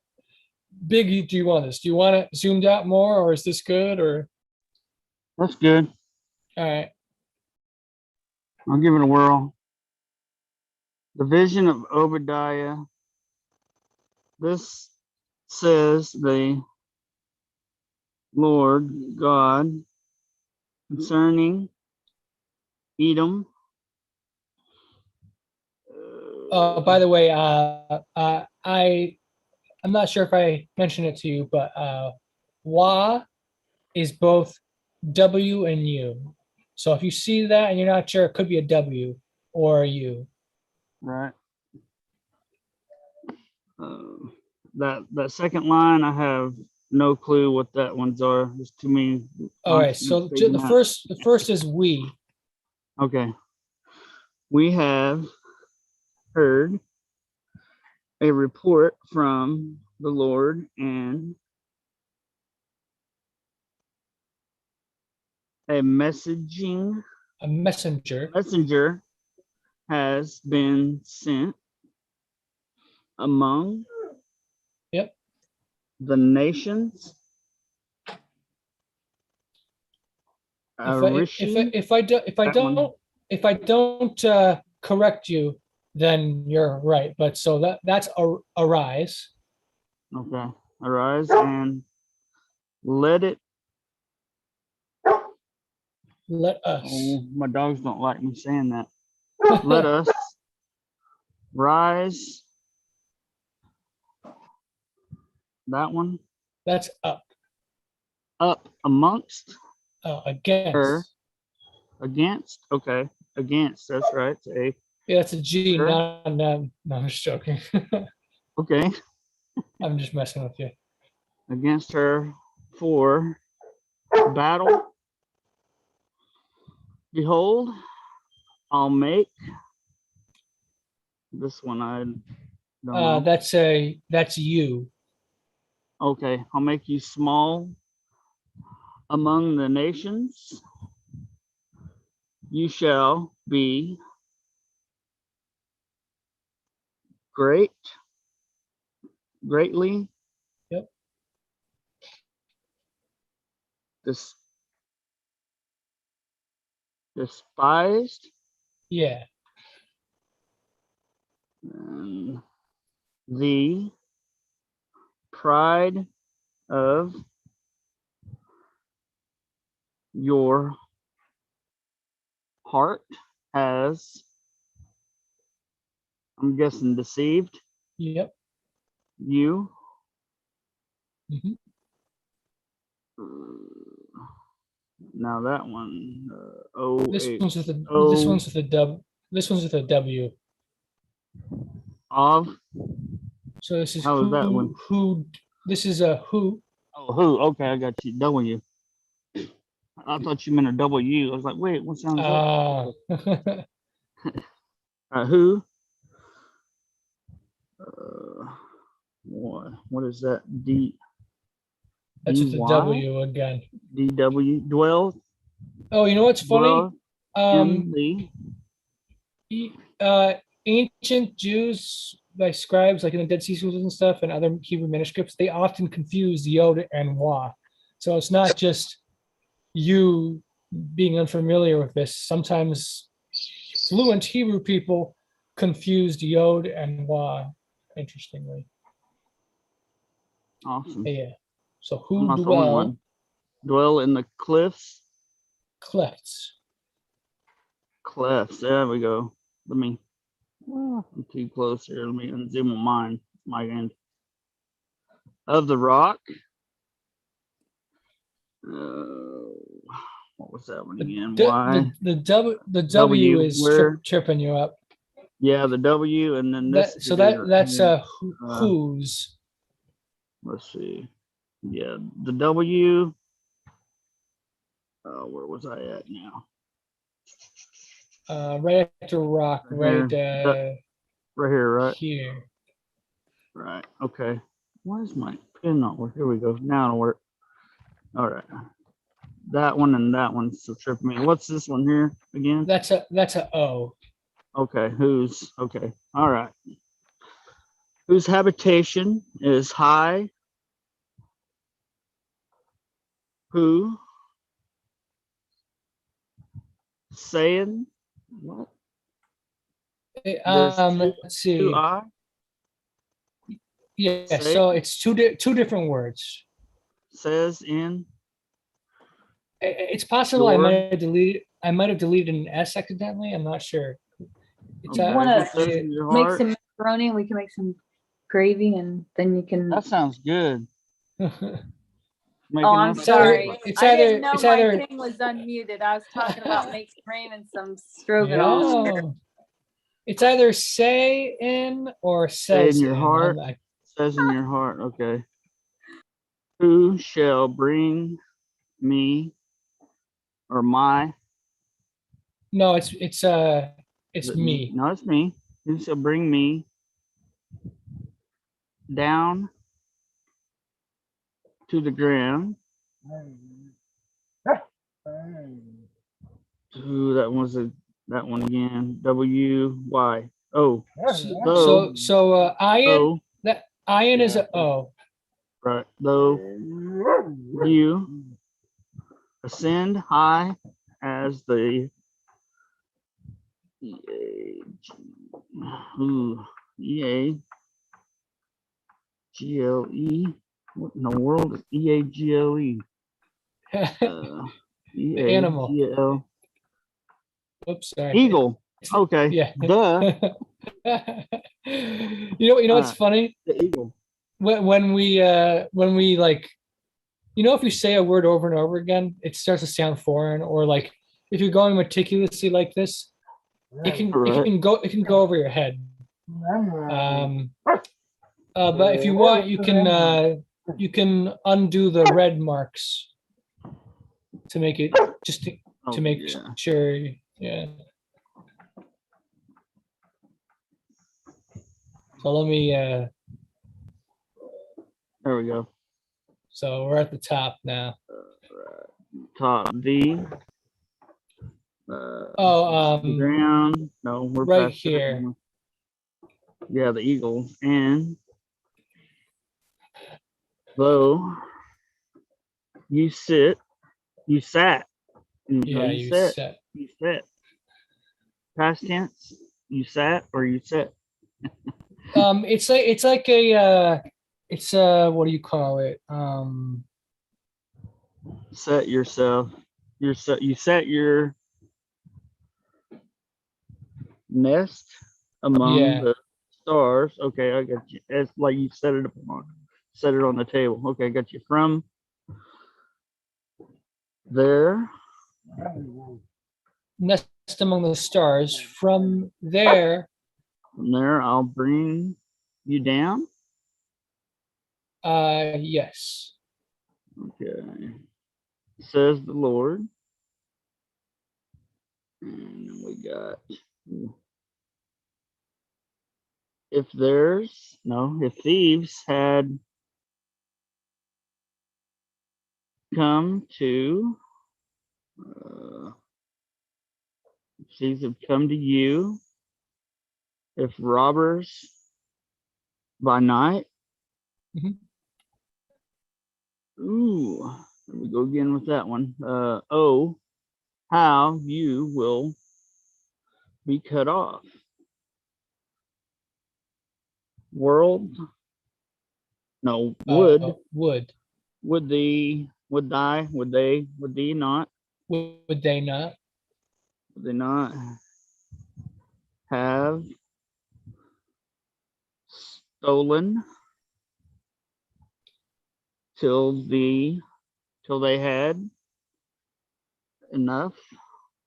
big do you want this? Do you want it zoomed out more, or is this good? Or That's good. all right, I'll give it a whirl. The vision of Obadiah. This says the Lord God concerning Edom. by the way, I'm not sure if I mentioned it to you, but Wa is both W and U. So if you see that and you're not sure, it could be a W or a U. Right. That second line, I have no clue what that ones are. There's too many. All right. So the first is we. Okay. We have heard a report from the Lord, and a messenger A messenger. has been sent among Yep. the nations. If I don't correct you, then you're right. But so that's arise. Okay. Arise and let it. Let us. Oh, my dogs don't like me saying that. Let us rise. That one. That's up. Up amongst Against. her. Against. Okay. Against. That's right. It's A. Yeah, that's a G, Her. not an M. No, I'm just joking. Okay. I'm just messing with you. Against her for battle. Behold, I'll make this one. I don't know. That's you. Okay, I'll make you small among the nations. You shall be greatly Yep. Despised. Yeah. And the pride of your heart has, I'm guessing, deceived Yep. you. Mhm. Now that one, This one's with a This one's with a W. of. So this is How is that one? who. This is a who. Oh, who? Okay, I got you. W. I thought you meant a W. I was like, wait, what sounds that? Who? What is that? That's with the DY? W again. DW. Dwell. Oh, you know what's funny? In the. Ancient Jews, like scribes, like in the Dead Sea Scrolls and stuff, and other Hebrew manuscripts, they often confuse Yod and Wa. So it's not just you being unfamiliar with this. Sometimes fluent Hebrew people confused Yod and Wa, interestingly. Awesome. Yeah. So I'm who not the only one. Dwell in the cliffs. clefts. clefts. There we go. Let me. I'm too close here. Let me unzoom on mine. My end of the rock. What was that one again? Why? The W is where? tripping you up. Yeah, the W, and then this. That's here. whose. Let's see. Yeah, the W. Where was I at now? Right after rock, right right here, right? here. Right. Okay. Why is my pin not work? Here we go. Now it'll work. All right. That one and that one's so tripping me. What's this one here again? That's a O. Okay. Whose? Okay. All right. Whose habitation is high? Who? Saying what? Let's see. Two I. Yeah, Say, so it's two different words. says in. It's possible I might have deleted an S accidentally. I'm not sure. It's Okay. wanna It says in your Make heart. some macaroni and we can make some gravy and then you can. That sounds good. Oh, I'm us sorry. It's I either- didn't know it's my either- thing was unmuted. I was talking about making rain and some stroganoff. Yeah. It's either say in or Say says in your heart. Says in your heart. Okay. Who shall bring me or my? No, it's me. No, it's me. Who shall bring me down to the ground? Ooh, that one again. W Y O. So iron, O. that iron is a O. Right. Though you ascend high as the EAGLE. What in the world is EAGLE? The animal. EAGL. Oops, sorry. Eagle. Okay. Yeah. Duh. You know what's funny? The eagle. When we like, if you say a word over and over again, it starts to sound foreign, or like if you're going meticulously like this, it can go over your head. But if you want, you can undo the red marks to make it just to make sure. Yeah. So let me. There we go. So we're at the top now. Top D. Ground. No, we're right past here. Yeah, the eagle. And though you sat. Yeah, you sat. You sat. Past tense. You sat or you sit. It's like a it's what do you call it? Set yourself. You set your nest among the stars. Okay, I got you. It's like you set it on the table. Okay, I got you. From there, nest among the stars. From there, I'll bring you down. Yes. Okay. Says the Lord. And we got if thieves had come to thieves have come to you, if robbers by night. Ooh, here we go again with that one. Oh, how you will be cut off. World. No, would. Would they not? Would they not? Would they not have stolen till they had enough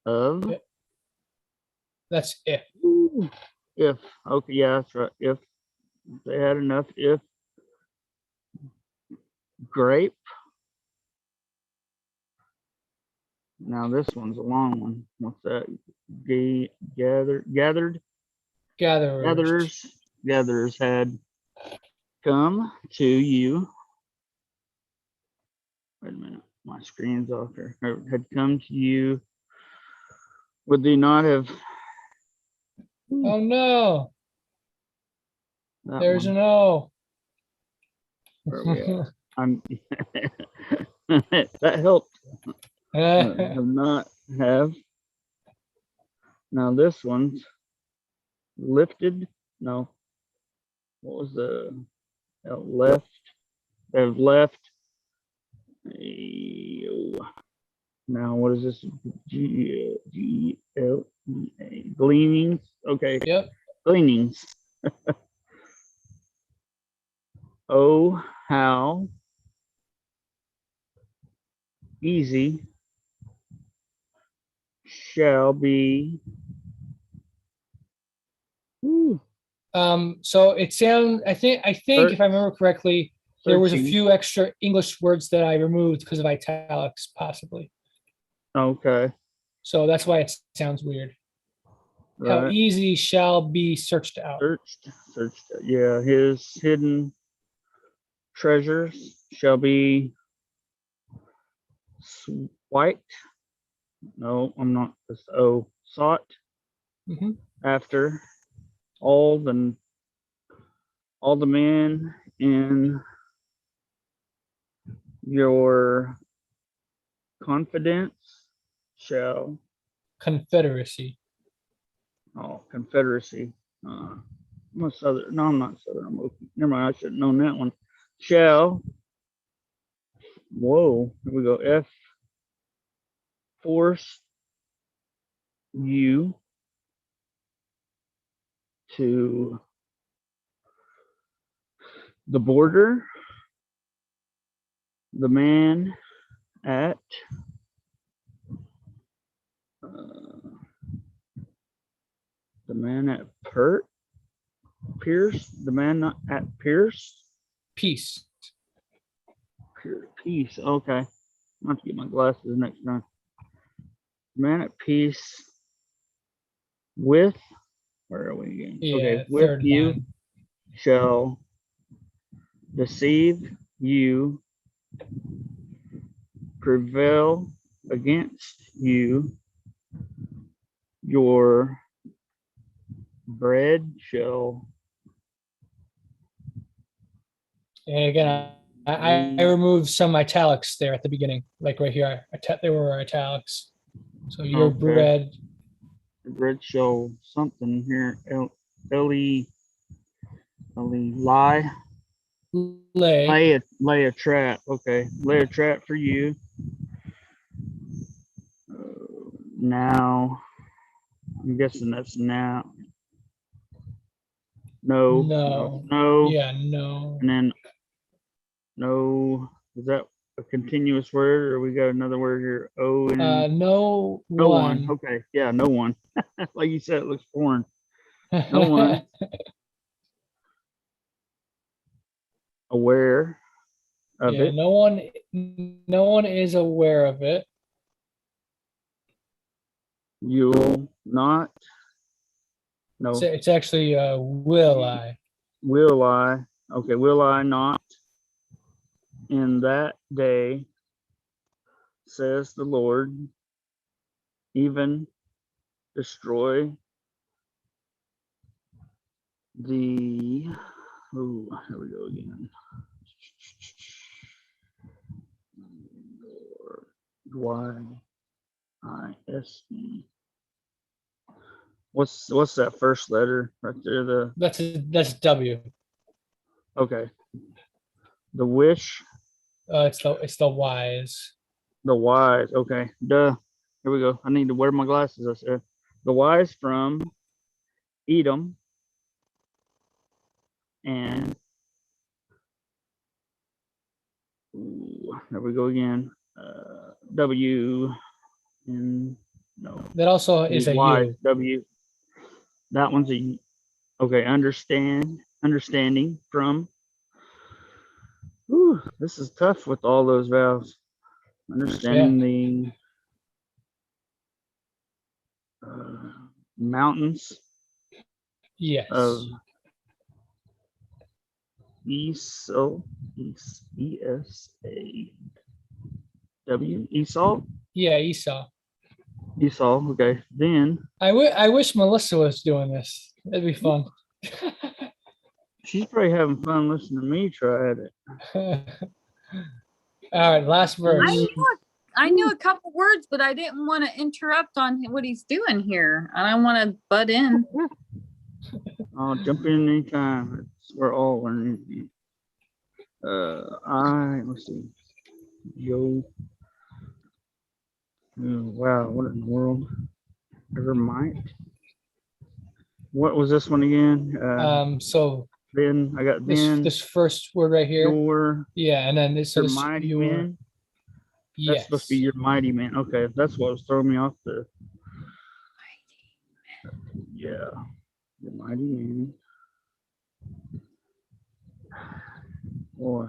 of Yeah. That's if. if okay, yeah, that's right. If they had enough, if grape. Now this one's a long one. What's that? Gathered Gatherers. gatherers had come to you. Wait a minute, my screen's off here. Had come to you. Would they not have Oh no, that there's one? an O. Where are we at? I'm that helped. Have not have. Now this one's lifted. No, what was the left? Have left. Now what is this? G-L-E-A. Gleanings. Okay, Yep. gleanings. Oh, how easy shall be. Woo, So it sounds. I think if I remember correctly, there was a searching. few extra English words that I removed because of italics, possibly. Okay, So that's why it sounds weird. How right. easy shall be searched out. Searched. Yeah, his hidden treasures shall be white. No, I'm not. This sought Mhm. after all the men in your confidence shall Confederacy. confederacy. I'm a southern. No, I'm not southern. I'm Okie. Never mind. I should have known that one. Shall. Whoa. Here we go. F. Force you to the border. The man at the man at Pierce. The man not at Pierce. Peace. Peace. Okay. I'm gonna have to get my glasses next time. Man at peace with. Where are we again? Yeah. Okay. With Third you line. shall deceive you, prevail against you, your bread shall. And again, I removed some italics there at the beginning, like right here. There were italics. So your Okay. bread. Bread shall something here. Ellie lie. Lay. Lay a trap. Okay. Lay a trap for you. Now, I'm guessing that's now. No. No. Yeah, no. And then no. Is that a continuous word or we got another word here? O and No no one. one. Okay. Yeah, no one. Like you said, it looks foreign. No one aware of Yeah, it. no one is aware of it. You'll not. No. It's actually will I. Will I? Okay. Will I not in that day, says the Lord, even destroy the. Oh, here we go again. Y-I-S-E. What's that first letter right there? That's W. Okay. The wish. It's the wise. The wise. Okay. Duh. Here we go. I need to wear my glasses. I said the Y is from Edom, and ooh, there we go again. W and no, That also is a Y U. is W. That one's a okay. Understanding from. Ooh, this is tough with all those vowels. Understanding the mountains Yes. of Esau, E-S-A-W, Esau, Yeah, Esau. Esau. Okay, then I wish Melissa was doing this. That'd be fun. she's probably having fun listening to me try at it. All right, last verse. I knew a couple words, but I didn't want to interrupt on what he's doing here. I don't want to butt in. I'll jump in anytime. We're all learning. Let's see. Yo. Oh, wow, what in the world? Ever might. What was this one again? So Then I got this first word right here. your Yeah, and then this your is mighty your man. That's yes. supposed to be your mighty man. Okay, that's what was throwing me off the. Yeah, your mighty man. Boy,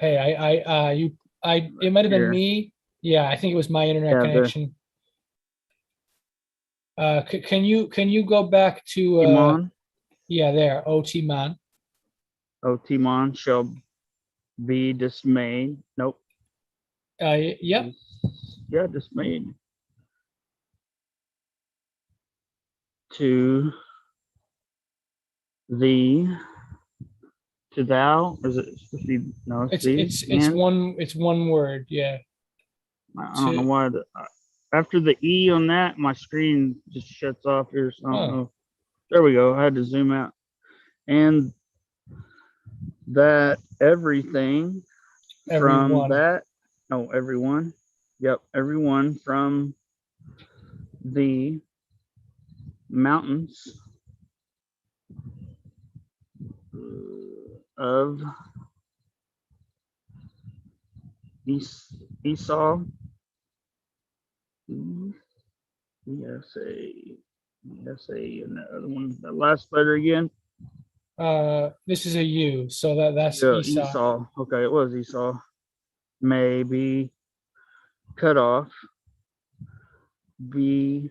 Hey, it might have been Here. me. Yeah, I think it was my internet Yeah, connection. Can you go back to Timon. yeah, there, Timon. Oh, Timon shall be dismayed. Nope. Yep. Yeah, dismayed. To thee, to thou. Is it supposed to be? No, it's thee. It's one word. Yeah. I don't know why. After the E on that, my screen just shuts off here. So I don't know. There we go. I had to zoom out. And that everything from Everyone. that. No, everyone. Yep, everyone from the mountains of Esau. E-S-A, and the other one, the last letter again. This is a U, so that's Yeah, Esau. Esau. Okay, it was Esau. May be cut off, be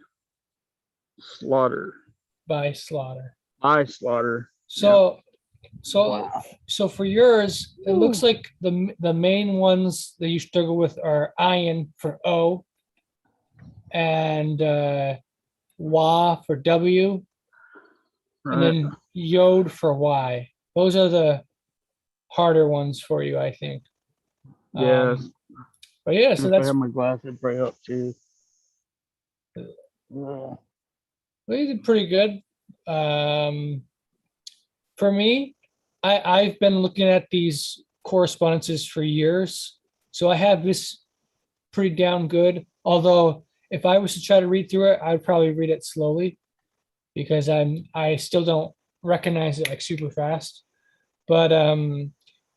slaughtered. By slaughter. By slaughter. So Wow. so for yours, it looks like the main ones that you struggle with are Ayin for O and Wa for W, Right. and then Yod for Y. Those are the harder ones for you, I think. Yes. But yeah, And so if I that's have my glasses right up too. Yeah. well, you did pretty good. For me, I've been looking at these correspondences for years, so I have this pretty down good. Although if I was to try to read through it, I'd probably read it slowly because I still don't recognize it like super fast. But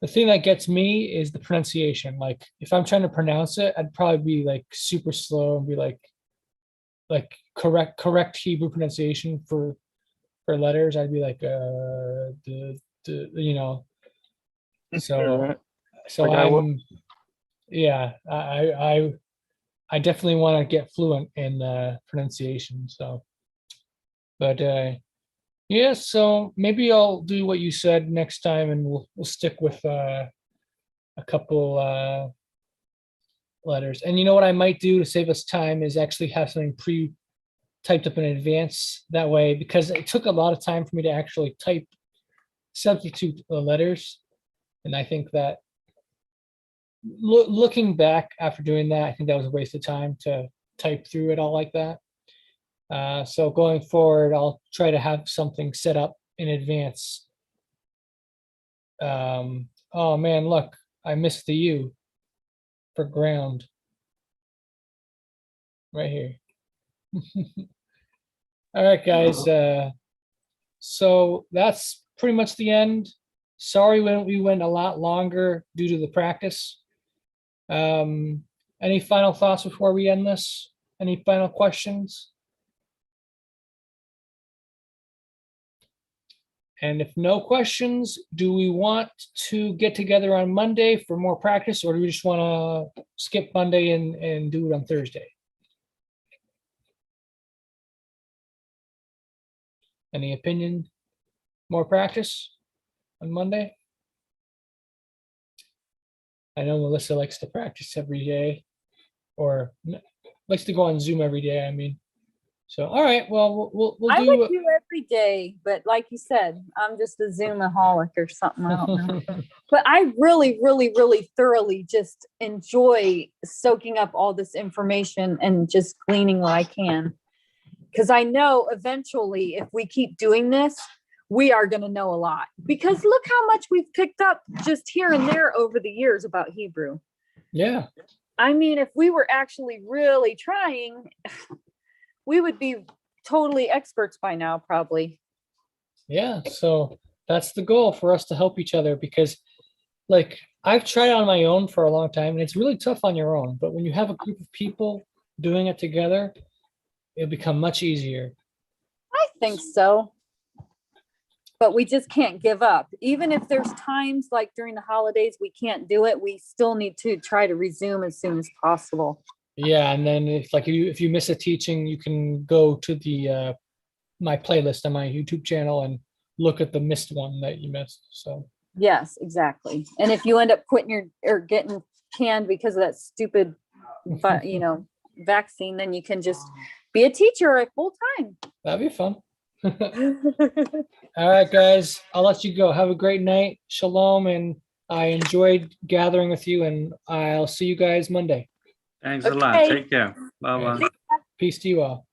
the thing that gets me is the pronunciation. Like if I'm trying to pronounce it, I'd probably be like super slow and be like correct Hebrew pronunciation for letters. I'd be like you know. So Like I will. yeah, I definitely want to get fluent in pronunciation. So, but yeah, so maybe I'll do what you said next time, and we'll stick with a couple letters. And you know what I might do to save us time is actually have something typed up in advance. That way, because it took a lot of time for me to actually substitute the letters, and I think that looking back after doing that, I think that was a waste of time to type through it all like that. So going forward, I'll try to have something set up in advance. Oh man, look, I missed the U. for ground. Right here. All right, guys. So that's pretty much the end. Sorry when we went a lot longer due to the practice. Any final thoughts before we end this? Any final questions? And if no questions, do we want to get together on Monday for more practice, or do we just want to skip Monday and do it on Thursday? Any opinion? More practice on Monday? I know Melissa likes to practice every day, or likes to go on Zoom every day, I mean. So, all right, well, we'll I do. would do every day, but like you said, I'm just a Zoomaholic or something. I don't know. But I really, really, really thoroughly just enjoy soaking up all this information and just gleaning what I can. Because I know eventually, if we keep doing this, we are going to know a lot. Because look how much we've picked up just here and there over the years about Hebrew. Yeah. I mean, if we were actually really trying, we would be totally experts by now, probably. Yeah, so that's the goal, for us to help each other, because like I've tried on my own for a long time and it's really tough on your own, but when you have a group of people doing it together, it'll become much easier. I think so. But we just can't give up. Even if there's times like during the holidays we can't do it, we still need to try to resume as soon as possible. Yeah, and then if you miss a teaching, you can go to the my playlist on my YouTube channel and look at the missed one that you missed. So Yes, exactly. And if you end up quitting or getting canned because of that stupid, vaccine, then you can just be a teacher at full time. that'd be fun. All right, guys, I'll let you go. Have a great night. Shalom, and I enjoyed gathering with you, and I'll see you guys Monday. Thanks a lot. Okay. Take care. Bye bye. Peace to you all.